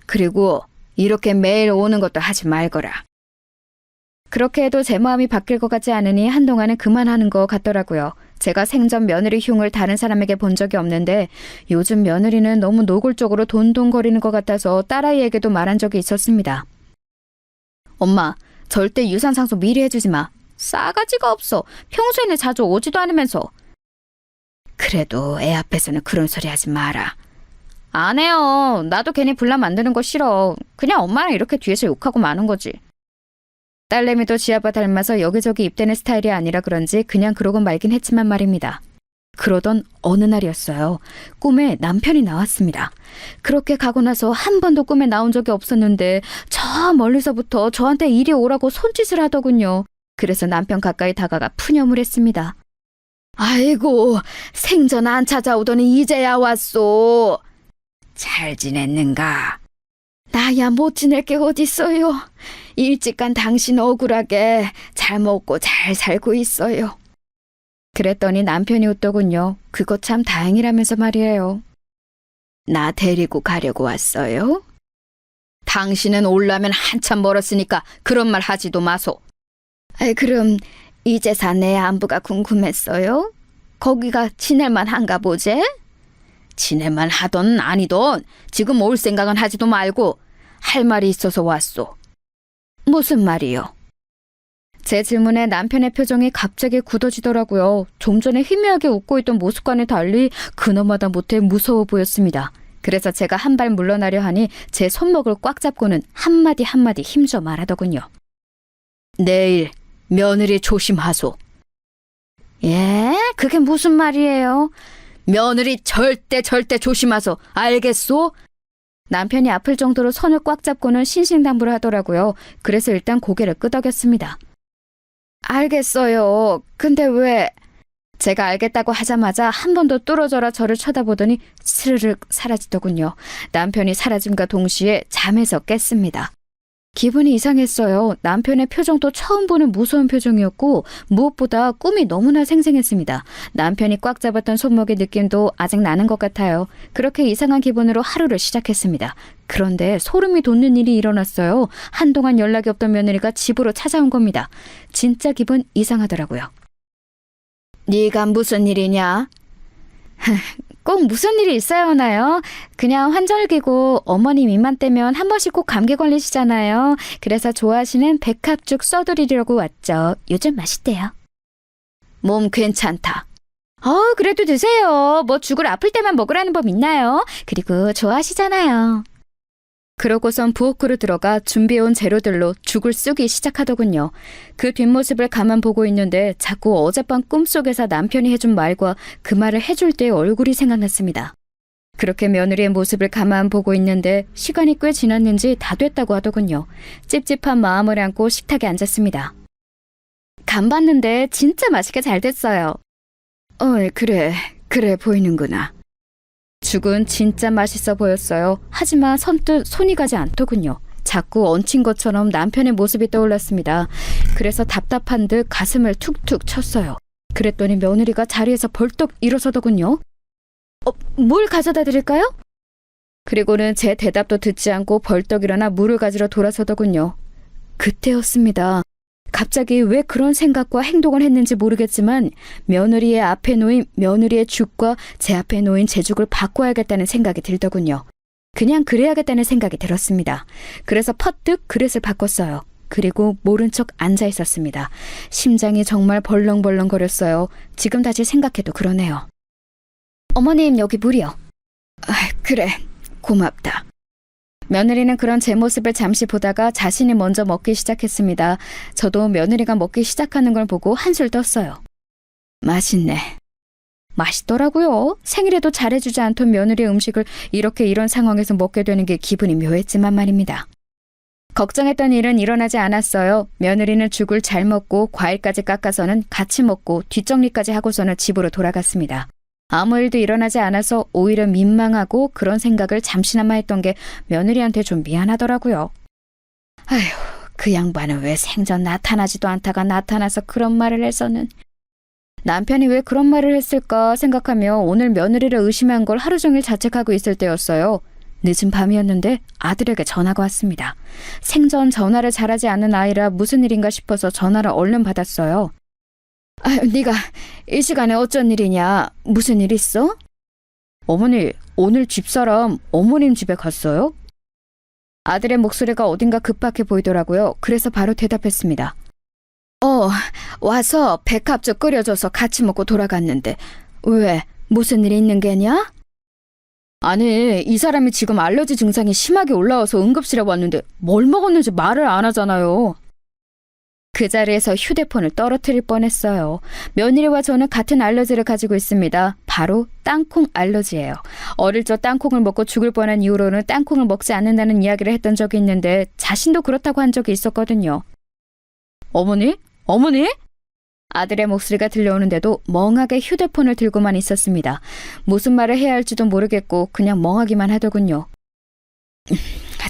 그리고 이렇게 매일 오는 것도 하지 말거라. 그렇게 해도 제 마음이 바뀔 것 같지 않으니 한동안은 그만하는 것 같더라고요. 제가 생전 며느리 흉을 다른 사람에게 본 적이 없는데 요즘 며느리는 너무 노골적으로 돈돈거리는 것 같아서 딸아이에게도 말한 적이 있었습니다. 엄마, 절대 유산상속 미리 해주지 마. 싸가지가 없어. 평소에는 자주 오지도 않으면서. 그래도 애 앞에서는 그런 소리 하지 마라. 안 해요. 나도 괜히 분란 만드는 거 싫어. 그냥 엄마랑 이렇게 뒤에서 욕하고 마는 거지. 딸내미도 지 아빠 닮아서 여기저기 입대는 스타일이 아니라 그런지 그냥 그러고 말긴 했지만 말입니다. 그러던 어느 날이었어요. 꿈에 남편이 나왔습니다. 그렇게 가고 나서 한 번도 꿈에 나온 적이 없었는데 저 멀리서부터 저한테 이리 오라고 손짓을 하더군요. 그래서 남편 가까이 다가가 푸념을 했습니다. 아이고, 생전 안 찾아오더니 이제야 왔소. 잘 지냈는가? 나야 못 지낼 게 어딨어요. 일찍 간 당신 억울하게 잘 먹고 잘 살고 있어요. 그랬더니 남편이 웃더군요. 그거 참 다행이라면서 말이에요. 나 데리고 가려고 왔어요? 당신은 올라면 한참 멀었으니까 그런 말 하지도 마소. 그럼 이제사 내 안부가 궁금했어요? 거기가 지낼만 한가 보제? 지낼만 하던 아니던 지금 올 생각은 하지도 말고 할 말이 있어서 왔소. 무슨 말이요? 제 질문에 남편의 표정이 갑자기 굳어지더라고요. 좀 전에 희미하게 웃고 있던 모습과는 달리 그놈마다 못해 무서워 보였습니다. 그래서 제가 한 발 물러나려 하니 제 손목을 꽉 잡고는 한마디 한마디 힘줘 말하더군요. 내일 며느리 조심하소. 예? 그게 무슨 말이에요? 며느리 절대 조심하소. 알겠소? 남편이 아플 정도로 손을 꽉 잡고는 신신당부를 하더라고요. 그래서 일단 고개를 끄덕였습니다. 알겠어요. 근데 왜? 제가 알겠다고 하자마자 한 번 더 뚫어져라 저를 쳐다보더니 스르륵 사라지더군요. 남편이 사라짐과 동시에 잠에서 깼습니다. 기분이 이상했어요. 남편의 표정도 처음 보는 무서운 표정이었고 무엇보다 꿈이 너무나 생생했습니다. 남편이 꽉 잡았던 손목의 느낌도 아직 나는 것 같아요. 그렇게 이상한 기분으로 하루를 시작했습니다. 그런데 소름이 돋는 일이 일어났어요. 한동안 연락이 없던 며느리가 집으로 찾아온 겁니다. 진짜 기분 이상하더라고요. 네가 무슨 일이냐? 꼭 무슨 일이 있어야 하나요? 그냥 환절기고 어머님 입만 떼면 한 번씩 꼭 감기 걸리시잖아요. 그래서 좋아하시는 백합죽 써드리려고 왔죠. 요즘 맛있대요. 몸 괜찮다. 그래도 드세요. 뭐 죽을 아플 때만 먹으라는 법 있나요? 그리고 좋아하시잖아요. 그러고선 부엌으로 들어가 준비해온 재료들로 죽을 쓰기 시작하더군요. 그 뒷모습을 가만 보고 있는데 자꾸 어젯밤 꿈속에서 남편이 해준 말과 그 말을 해줄 때의 얼굴이 생각났습니다. 그렇게 며느리의 모습을 가만 보고 있는데 시간이 꽤 지났는지 다 됐다고 하더군요. 찝찝한 마음을 안고 식탁에 앉았습니다. 간 봤는데 진짜 맛있게 잘 됐어요. 그래 보이는구나. 죽은 진짜 맛있어 보였어요. 하지만 선뜻 손이 가지 않더군요. 자꾸 얹힌 것처럼 남편의 모습이 떠올랐습니다. 그래서 답답한 듯 가슴을 툭툭 쳤어요. 그랬더니 며느리가 자리에서 벌떡 일어서더군요. 뭘 가져다 드릴까요? 그리고는 제 대답도 듣지 않고 벌떡 일어나 물을 가지러 돌아서더군요. 그때였습니다. 갑자기 왜 그런 생각과 행동을 했는지 모르겠지만 며느리의 앞에 놓인 며느리의 죽과 제 앞에 놓인 제 죽을 바꿔야겠다는 생각이 들더군요. 그냥 그래야겠다는 생각이 들었습니다. 그래서 퍼뜩 그릇을 바꿨어요. 그리고 모른 척 앉아 있었습니다. 심장이 정말 벌렁벌렁거렸어요. 지금 다시 생각해도 그러네요. 어머님, 여기 물이요. 그래, 고맙다. 며느리는 그런 제 모습을 잠시 보다가 자신이 먼저 먹기 시작했습니다. 저도 며느리가 먹기 시작하는 걸 보고 한술 떴어요. 맛있네. 맛있더라고요. 생일에도 잘해주지 않던 며느리의 음식을 이렇게 이런 상황에서 먹게 되는 게 기분이 묘했지만 말입니다. 걱정했던 일은 일어나지 않았어요. 며느리는 죽을 잘 먹고 과일까지 깎아서는 같이 먹고 뒷정리까지 하고서는 집으로 돌아갔습니다. 아무 일도 일어나지 않아서 오히려 민망하고 그런 생각을 잠시나마 했던 게 며느리한테 좀 미안하더라고요. 아휴, 그 양반은 왜 생전 나타나지도 않다가 나타나서 그런 말을 해서는. 남편이 왜 그런 말을 했을까 생각하며 오늘 며느리를 의심한 걸 하루 종일 자책하고 있을 때였어요. 늦은 밤이었는데 아들에게 전화가 왔습니다. 생전 전화를 잘하지 않는 아이라 무슨 일인가 싶어서 전화를 얼른 받았어요. 네가 이 시간에 어쩐 일이냐? 무슨 일 있어? 어머니, 오늘 집사람 어머님 집에 갔어요? 아들의 목소리가 어딘가 급박해 보이더라고요. 그래서 바로 대답했습니다. 와서 백합죽 끓여줘서 같이 먹고 돌아갔는데 왜? 무슨 일이 있는 게냐? 아니, 이 사람이 지금 알러지 증상이 심하게 올라와서 응급실에 왔는데 뭘 먹었는지 말을 안 하잖아요. 그 자리에서 휴대폰을 떨어뜨릴 뻔했어요. 며느리와 저는 같은 알러지를 가지고 있습니다. 바로 땅콩 알러지예요. 어릴 적 땅콩을 먹고 죽을 뻔한 이후로는 땅콩을 먹지 않는다는 이야기를 했던 적이 있는데 자신도 그렇다고 한 적이 있었거든요. 어머니? 아들의 목소리가 들려오는데도 멍하게 휴대폰을 들고만 있었습니다. 무슨 말을 해야 할지도 모르겠고 그냥 멍하기만 하더군요.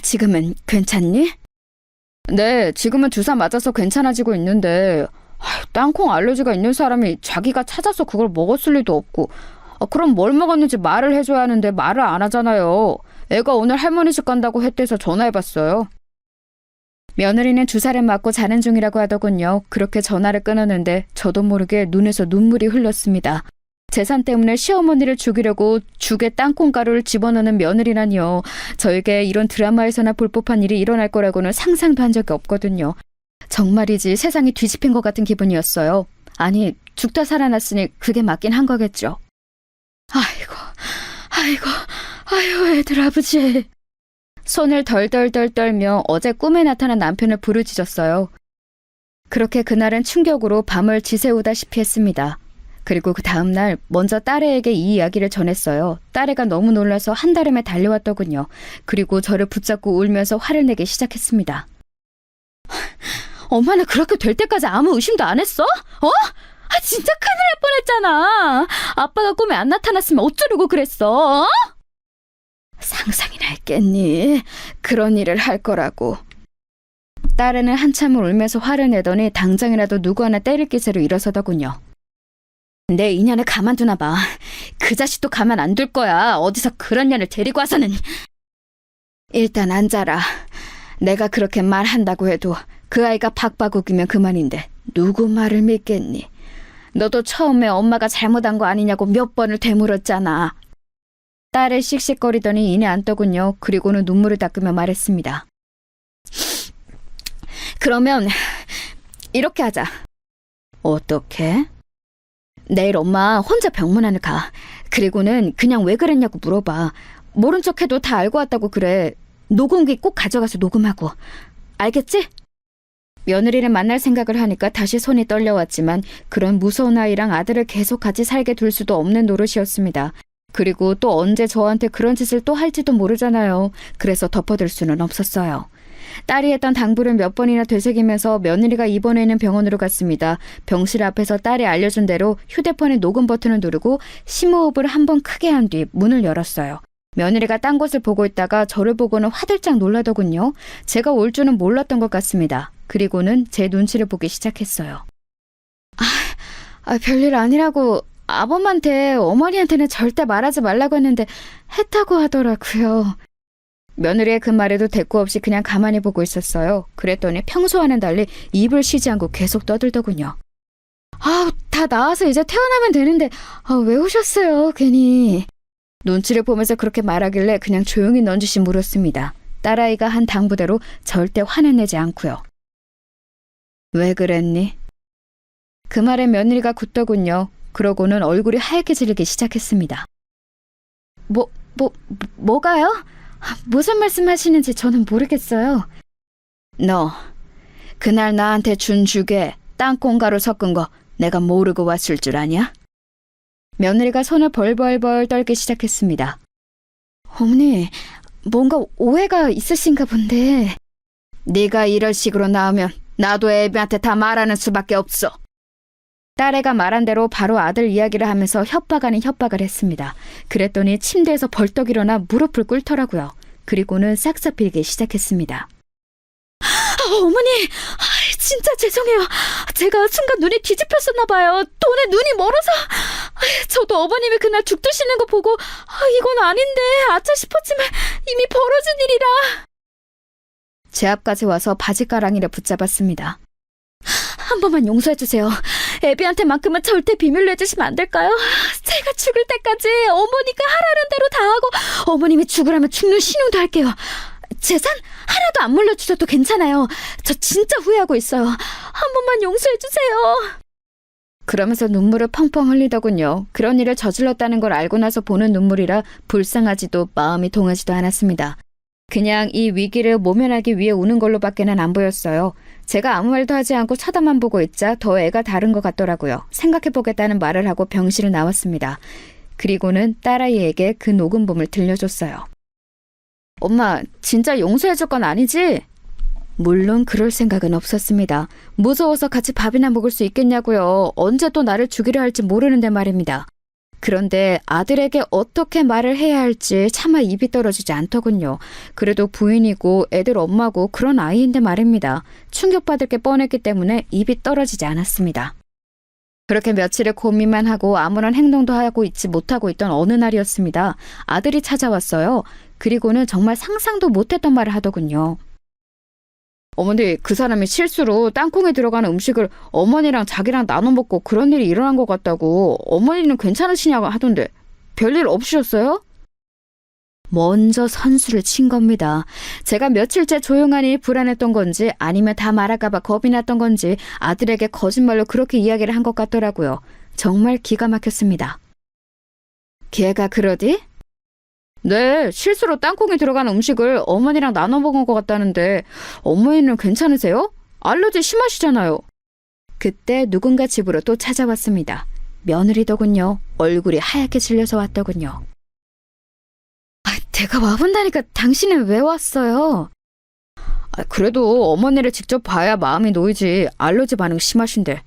지금은 괜찮니? 네, 지금은 주사 맞아서 괜찮아지고 있는데 땅콩 알러지가 있는 사람이 자기가 찾아서 그걸 먹었을 리도 없고 그럼 뭘 먹었는지 말을 해줘야 하는데 말을 안 하잖아요. 애가 오늘 할머니 집 간다고 했대서 전화해봤어요. 며느리는 주사를 맞고 자는 중이라고 하더군요. 그렇게 전화를 끊었는데 저도 모르게 눈에서 눈물이 흘렀습니다. 재산 때문에 시어머니를 죽이려고 죽에 땅콩가루를 집어넣는 며느리라니요. 저에게 이런 드라마에서나 볼 법한 일이 일어날 거라고는 상상도 한 적이 없거든요. 정말이지 세상이 뒤집힌 것 같은 기분이었어요. 아니, 죽다 살아났으니 그게 맞긴 한 거겠죠. 아이고, 애들 아버지. 손을 덜덜덜 떨며 어제 꿈에 나타난 남편을 부르짖었어요. 그렇게 그날은 충격으로 밤을 지새우다시피 했습니다. 그리고 그 다음날 먼저 딸애에게 이 이야기를 전했어요. 딸애가 너무 놀라서 한달음에 달려왔더군요. 그리고 저를 붙잡고 울면서 화를 내기 시작했습니다. 엄마는 그렇게 될 때까지 아무 의심도 안 했어? 진짜 큰일 날 뻔했잖아. 아빠가 꿈에 안 나타났으면 어쩌려고 그랬어? 상상이나 했겠니? 그런 일을 할 거라고. 딸애는 한참을 울면서 화를 내더니 당장이라도 누구 하나 때릴 기세로 일어서더군요. 내 인연을 가만두나 봐. 그 자식도 가만 안 둘 거야. 어디서 그런 년을 데리고 와서는. 일단 앉아라. 내가 그렇게 말한다고 해도 그 아이가 박바국이면 그만인데 누구 말을 믿겠니? 너도 처음에 엄마가 잘못한 거 아니냐고 몇 번을 되물었잖아. 딸을 씩씩거리더니 이내 앉더군요. 그리고는 눈물을 닦으며 말했습니다. 그러면 이렇게 하자. 어떻게? 내일 엄마 혼자 병문안을 가. 그리고는 그냥 왜 그랬냐고 물어봐. 모른 척해도 다 알고 왔다고 그래. 녹음기 꼭 가져가서 녹음하고. 알겠지? 며느리를 만날 생각을 하니까 다시 손이 떨려왔지만 그런 무서운 아이랑 아들을 계속 같이 살게 둘 수도 없는 노릇이었습니다. 그리고 또 언제 저한테 그런 짓을 또 할지도 모르잖아요. 그래서 덮어둘 수는 없었어요. 딸이 했던 당부를 몇 번이나 되새기면서 며느리가 입원해 있는 병원으로 갔습니다. 병실 앞에서 딸이 알려준 대로 휴대폰의 녹음 버튼을 누르고 심호흡을 한 번 크게 한 뒤 문을 열었어요. 며느리가 딴 곳을 보고 있다가 저를 보고는 화들짝 놀라더군요. 제가 올 줄은 몰랐던 것 같습니다. 그리고는 제 눈치를 보기 시작했어요. 별일 아니라고 아범한테 어머니한테는 절대 말하지 말라고 했는데 했다고 하더라고요. 며느리의 그 말에도 대꾸 없이 그냥 가만히 보고 있었어요. 그랬더니 평소와는 달리 입을 쉬지 않고 계속 떠들더군요. 다 나와서 이제 퇴원하면 되는데 왜 오셨어요 괜히. 눈치를 보면서 그렇게 말하길래 그냥 조용히 넌지시 물었습니다. 딸아이가 한 당부대로 절대 화는 내지 않고요. 왜 그랬니? 그 말에 며느리가 굳더군요. 그러고는 얼굴이 하얗게 질리기 시작했습니다. 뭐가요? 무슨 말씀 하시는지 저는 모르겠어요. 너 그날 나한테 준 죽에 땅콩가루 섞은 거 내가 모르고 왔을 줄 아냐? 며느리가 손을 벌벌벌 떨기 시작했습니다. 어머니, 뭔가 오해가 있으신가 본데. 네가 이럴 식으로 나오면 나도 애비한테 다 말하는 수밖에 없어. 딸애가 말한 대로 바로 아들 이야기를 하면서 협박 아닌 협박을 했습니다. 그랬더니 침대에서 벌떡 일어나 무릎을 꿇더라고요. 그리고는 싹싹 빌기 시작했습니다. 어머니, 진짜 죄송해요. 제가 순간 눈이 뒤집혔었나 봐요. 돈에 눈이 멀어서. 저도 어머님이 그날 죽 드시는 거 보고 이건 아닌데 아차 싶었지만 이미 벌어진 일이라. 제 앞까지 와서 바지가랑이를 붙잡았습니다. 한 번만 용서해주세요. 애비한테만큼은 절대 비밀로 해주시면 안 될까요? 제가 죽을 때까지 어머니가 하라는 대로 다 하고 어머님이 죽으라면 죽는 신용도 할게요. 재산 하나도 안 물려주셔도 괜찮아요. 저 진짜 후회하고 있어요. 한 번만 용서해주세요. 그러면서 눈물을 펑펑 흘리더군요. 그런 일을 저질렀다는 걸 알고 나서 보는 눈물이라 불쌍하지도 마음이 동하지도 않았습니다. 그냥 이 위기를 모면하기 위해 우는 걸로밖에는 안 보였어요. 제가 아무 말도 하지 않고 쳐다만 보고 있자 더 애가 다른 것 같더라고요. 생각해보겠다는 말을 하고 병실을 나왔습니다. 그리고는 딸아이에게 그 녹음본을 들려줬어요. 엄마, 진짜 용서해줄 건 아니지? 물론 그럴 생각은 없었습니다. 무서워서 같이 밥이나 먹을 수 있겠냐고요. 언제 또 나를 죽이려 할지 모르는데 말입니다. 그런데 아들에게 어떻게 말을 해야 할지 차마 입이 떨어지지 않더군요. 그래도 부인이고 애들 엄마고 그런 아이인데 말입니다. 충격받을 게 뻔했기 때문에 입이 떨어지지 않았습니다. 그렇게 며칠을 고민만 하고 아무런 행동도 하고 있지 못하고 있던 어느 날이었습니다. 아들이 찾아왔어요. 그리고는 정말 상상도 못했던 말을 하더군요. 어머니, 그 사람이 실수로 땅콩에 들어가는 음식을 어머니랑 자기랑 나눠 먹고 그런 일이 일어난 것 같다고. 어머니는 괜찮으시냐고 하던데 별일 없으셨어요? 먼저 선수를 친 겁니다. 제가 며칠째 조용하니 불안했던 건지 아니면 다 말할까봐 겁이 났던 건지 아들에게 거짓말로 그렇게 이야기를 한 것 같더라고요. 정말 기가 막혔습니다. 걔가 그러디? 네, 실수로 땅콩에 들어간 음식을 어머니랑 나눠 먹은 것 같다는데 어머니는 괜찮으세요? 알러지 심하시잖아요. 그때 누군가 집으로 또 찾아왔습니다. 며느리더군요. 얼굴이 하얗게 질려서 왔더군요. 내가 와본다니까 당신은 왜 왔어요? 그래도 어머니를 직접 봐야 마음이 놓이지. 알러지 반응 심하신데.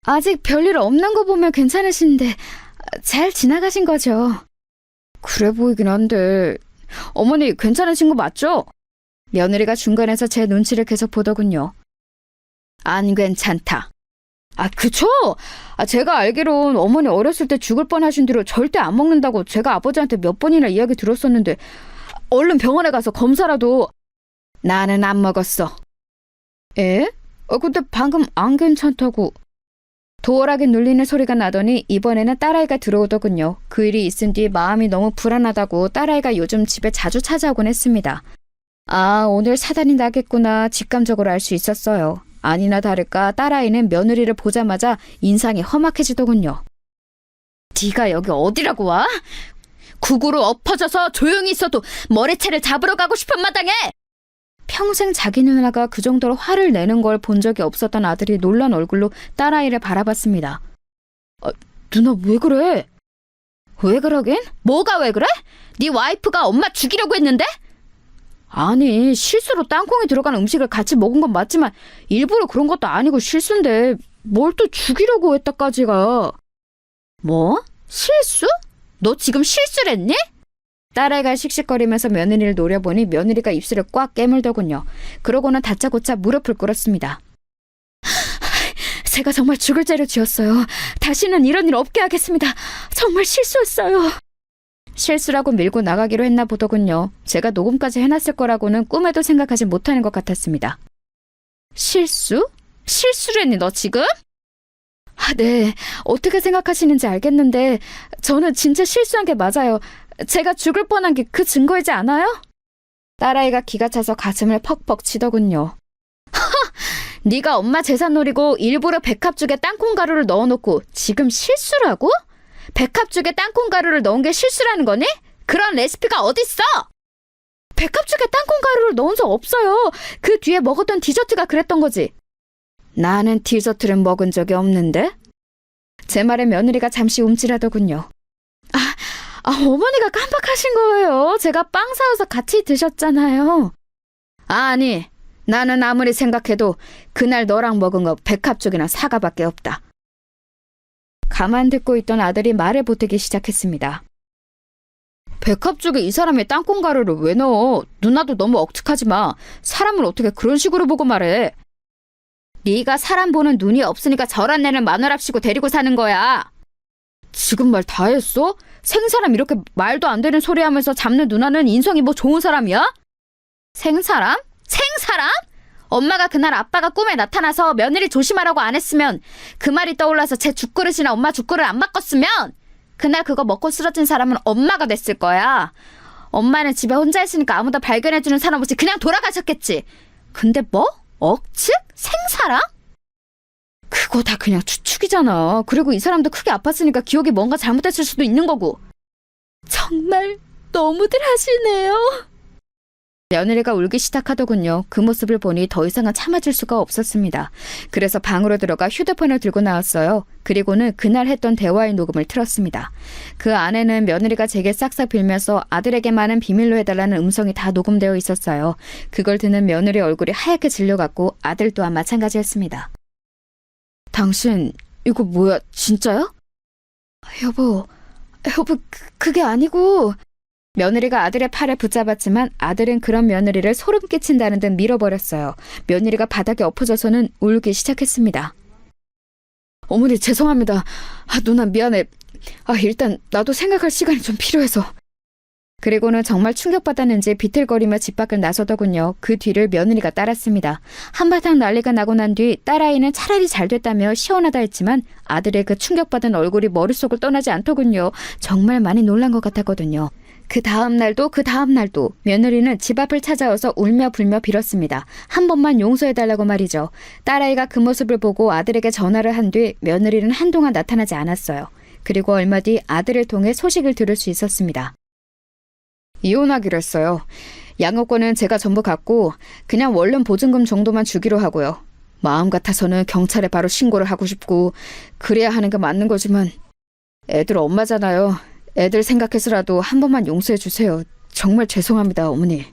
아직 별일 없는 거 보면 괜찮으신데 잘 지나가신 거죠? 그래 보이긴 한데. 어머니 괜찮으신 거 맞죠? 며느리가 중간에서 제 눈치를 계속 보더군요. 안 괜찮다. 그쵸? 제가 알기론 어머니 어렸을 때 죽을 뻔하신 뒤로 절대 안 먹는다고 제가 아버지한테 몇 번이나 이야기 들었었는데 얼른 병원에 가서 검사라도. 나는 안 먹었어. 에? 근데 방금 안 괜찮다고. 도어락에 눌리는 소리가 나더니 이번에는 딸아이가 들어오더군요. 그 일이 있은 뒤 마음이 너무 불안하다고 딸아이가 요즘 집에 자주 찾아오곤 했습니다. 아, 오늘 사단이 나겠구나 직감적으로 알 수 있었어요. 아니나 다를까 딸아이는 며느리를 보자마자 인상이 험악해지더군요. 네가 여기 어디라고 와? 구구로 엎어져서 조용히 있어도 머리채를 잡으러 가고 싶은 마당에! 평생 자기 누나가 그 정도로 화를 내는 걸 본 적이 없었던 아들이 놀란 얼굴로 딸아이를 바라봤습니다. 누나 왜 그래? 왜 그러긴? 뭐가 왜 그래? 네 와이프가 엄마 죽이려고 했는데? 아니, 실수로 땅콩이 들어간 음식을 같이 먹은 건 맞지만 일부러 그런 것도 아니고 실수인데 뭘 또 죽이려고 했다까지가. 뭐? 실수? 너 지금 실수를 했니? 딸아이가 씩씩거리면서 며느리를 노려보니 며느리가 입술을 꽉 깨물더군요. 그러고는 다짜고짜 무릎을 꿇었습니다. 제가 정말 죽을 죄를 지었어요. 다시는 이런 일 없게 하겠습니다. 정말 실수했어요. 실수라고 밀고 나가기로 했나 보더군요. 제가 녹음까지 해놨을 거라고는 꿈에도 생각하지 못하는 것 같았습니다. 실수? 실수를 했니 너 지금? 네. 어떻게 생각하시는지 알겠는데 저는 진짜 실수한 게 맞아요. 제가 죽을 뻔한 게 그 증거이지 않아요? 딸아이가 기가 차서 가슴을 퍽퍽 치더군요. 네가 엄마 재산 노리고 일부러 백합죽에 땅콩가루를 넣어놓고 지금 실수라고? 백합죽에 땅콩가루를 넣은 게 실수라는 거니? 그런 레시피가 어딨어? 백합죽에 땅콩가루를 넣은 적 없어요. 그 뒤에 먹었던 디저트가 그랬던 거지. 나는 디저트를 먹은 적이 없는데? 제 말에 며느리가 잠시 움찔하더군요. 어머니가 깜빡하신 거예요. 제가 빵 사와서 같이 드셨잖아요. 아니, 나는 아무리 생각해도 그날 너랑 먹은 거 백합죽이나 사과밖에 없다. 가만 듣고 있던 아들이 말을 보태기 시작했습니다. 백합죽에 이 사람이 땅콩가루를 왜 넣어? 누나도 너무 억측하지 마. 사람을 어떻게 그런 식으로 보고 말해? 네가 사람 보는 눈이 없으니까 저런 애를 마누랍시고 데리고 사는 거야. 지금 말 다 했어? 생사람 이렇게 말도 안 되는 소리 하면서 잡는 누나는 인성이 뭐 좋은 사람이야? 생사람? 생사람? 엄마가 그날 아빠가 꿈에 나타나서 며느리 조심하라고 안 했으면 그 말이 떠올라서 제 죽그릇이나 엄마 죽그릇 안 바꿨으면 그날 그거 먹고 쓰러진 사람은 엄마가 됐을 거야. 엄마는 집에 혼자 있으니까 아무도 발견해주는 사람 없이 그냥 돌아가셨겠지. 근데 뭐? 억측? 생사람? 그거 다 그냥 추측이잖아. 그리고 이 사람도 크게 아팠으니까 기억이 뭔가 잘못됐을 수도 있는 거고. 정말 너무들 하시네요. 며느리가 울기 시작하더군요. 그 모습을 보니 더 이상은 참아줄 수가 없었습니다. 그래서 방으로 들어가 휴대폰을 들고 나왔어요. 그리고는 그날 했던 대화의 녹음을 틀었습니다. 그 안에는 며느리가 제게 싹싹 빌면서 아들에게만은 비밀로 해달라는 음성이 다 녹음되어 있었어요. 그걸 듣는 며느리 얼굴이 하얗게 질려갔고 아들 또한 마찬가지였습니다. 당신 이거 뭐야? 진짜야? 여보, 그게 아니고... 며느리가 아들의 팔을 붙잡았지만 아들은 그런 며느리를 소름 끼친다는 듯 밀어버렸어요. 며느리가 바닥에 엎어져서는 울기 시작했습니다. 어머니 죄송합니다. 누나 미안해. 일단 나도 생각할 시간이 좀 필요해서. 그리고는 정말 충격받았는지 비틀거리며 집 밖을 나서더군요. 그 뒤를 며느리가 따랐습니다. 한바탕 난리가 나고 난 뒤 딸아이는 차라리 잘 됐다며 시원하다 했지만 아들의 그 충격받은 얼굴이 머릿속을 떠나지 않더군요. 정말 많이 놀란 것 같았거든요. 그 다음 날도 며느리는 집 앞을 찾아와서 울며 불며 빌었습니다. 한 번만 용서해달라고 말이죠. 딸아이가 그 모습을 보고 아들에게 전화를 한 뒤 며느리는 한동안 나타나지 않았어요. 그리고 얼마 뒤 아들을 통해 소식을 들을 수 있었습니다. 이혼하기로 했어요. 양육권은 제가 전부 갖고 그냥 원룸 보증금 정도만 주기로 하고요. 마음 같아서는 경찰에 바로 신고를 하고 싶고 그래야 하는 게 맞는 거지만 애들 엄마잖아요. 애들 생각해서라도 한 번만 용서해 주세요. 정말 죄송합니다, 어머니.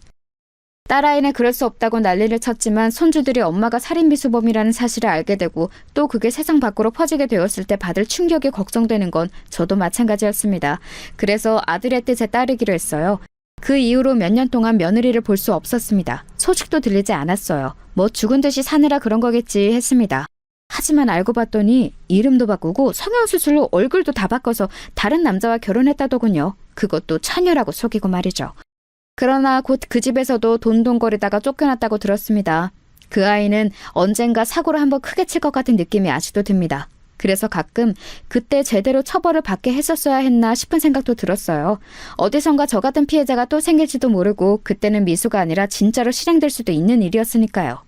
딸아이는 그럴 수 없다고 난리를 쳤지만 손주들이 엄마가 살인미수범이라는 사실을 알게 되고 또 그게 세상 밖으로 퍼지게 되었을 때 받을 충격이 걱정되는 건 저도 마찬가지였습니다. 그래서 아들의 뜻에 따르기로 했어요. 그 이후로 몇 년 동안 며느리를 볼 수 없었습니다. 소식도 들리지 않았어요. 뭐 죽은 듯이 사느라 그런 거겠지 했습니다. 하지만 알고 봤더니 이름도 바꾸고 성형수술로 얼굴도 다 바꿔서 다른 남자와 결혼했다더군요. 그것도 처녀라고 속이고 말이죠. 그러나 곧 그 집에서도 돈돈거리다가 쫓겨났다고 들었습니다. 그 아이는 언젠가 사고를 한번 크게 칠 것 같은 느낌이 아직도 듭니다. 그래서 가끔 그때 제대로 처벌을 받게 했었어야 했나 싶은 생각도 들었어요. 어디선가 저 같은 피해자가 또 생길지도 모르고 그때는 미수가 아니라 진짜로 실행될 수도 있는 일이었으니까요.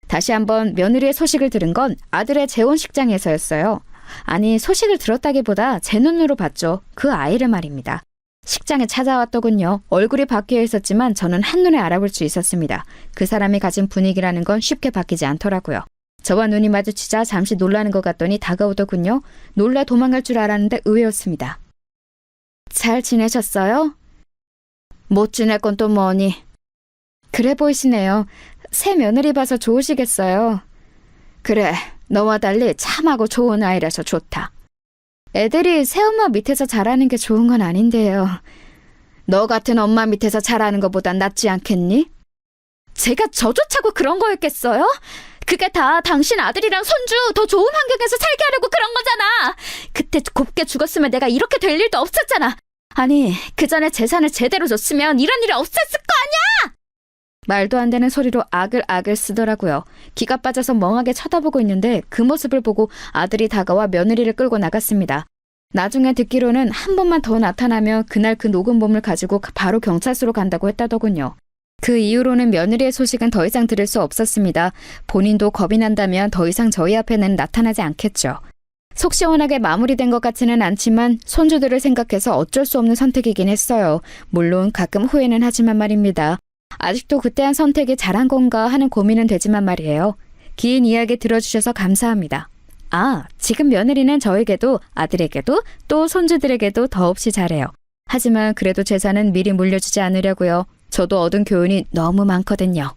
다시 한번 며느리의 소식을 들은 건 아들의 재혼식장에서였어요. 아니, 소식을 들었다기보다 제 눈으로 봤죠. 그 아이를 말입니다. 식장에 찾아왔더군요. 얼굴이 바뀌어 있었지만 저는 한눈에 알아볼 수 있었습니다. 그 사람이 가진 분위기라는 건 쉽게 바뀌지 않더라고요. 저와 눈이 마주치자 잠시 놀라는 것 같더니 다가오더군요. 놀라 도망갈 줄 알았는데 의외였습니다. 잘 지내셨어요? 못 지낼 건 또 뭐니? 그래 보이시네요. 새 며느리 봐서 좋으시겠어요. 그래, 너와 달리 참하고 좋은 아이라서 좋다. 애들이 새엄마 밑에서 자라는 게 좋은 건 아닌데요. 너 같은 엄마 밑에서 자라는 것보단 낫지 않겠니? 제가 저조차고 그런 거였겠어요? 그게 다 당신 아들이랑 손주 더 좋은 환경에서 살게 하려고 그런 거잖아. 그때 곱게 죽었으면 내가 이렇게 될 일도 없었잖아. 아니, 그 전에 재산을 제대로 줬으면 이런 일이 없었을 거 아니야! 말도 안 되는 소리로 아글아글 쓰더라고요. 기가 빠져서 멍하게 쳐다보고 있는데 그 모습을 보고 아들이 다가와 며느리를 끌고 나갔습니다. 나중에 듣기로는 한 번만 더 나타나면 그날 그 녹음본을 가지고 바로 경찰서로 간다고 했다더군요. 그 이후로는 며느리의 소식은 더 이상 들을 수 없었습니다. 본인도 겁이 난다면 더 이상 저희 앞에는 나타나지 않겠죠. 속 시원하게 마무리된 것 같지는 않지만 손주들을 생각해서 어쩔 수 없는 선택이긴 했어요. 물론 가끔 후회는 하지만 말입니다. 아직도 그때 한 선택이 잘한 건가 하는 고민은 되지만 말이에요. 긴 이야기 들어주셔서 감사합니다. 아, 지금 며느리는 저에게도 아들에게도 또 손주들에게도 더없이 잘해요. 하지만 그래도 재산은 미리 물려주지 않으려고요. 저도 얻은 교훈이 너무 많거든요.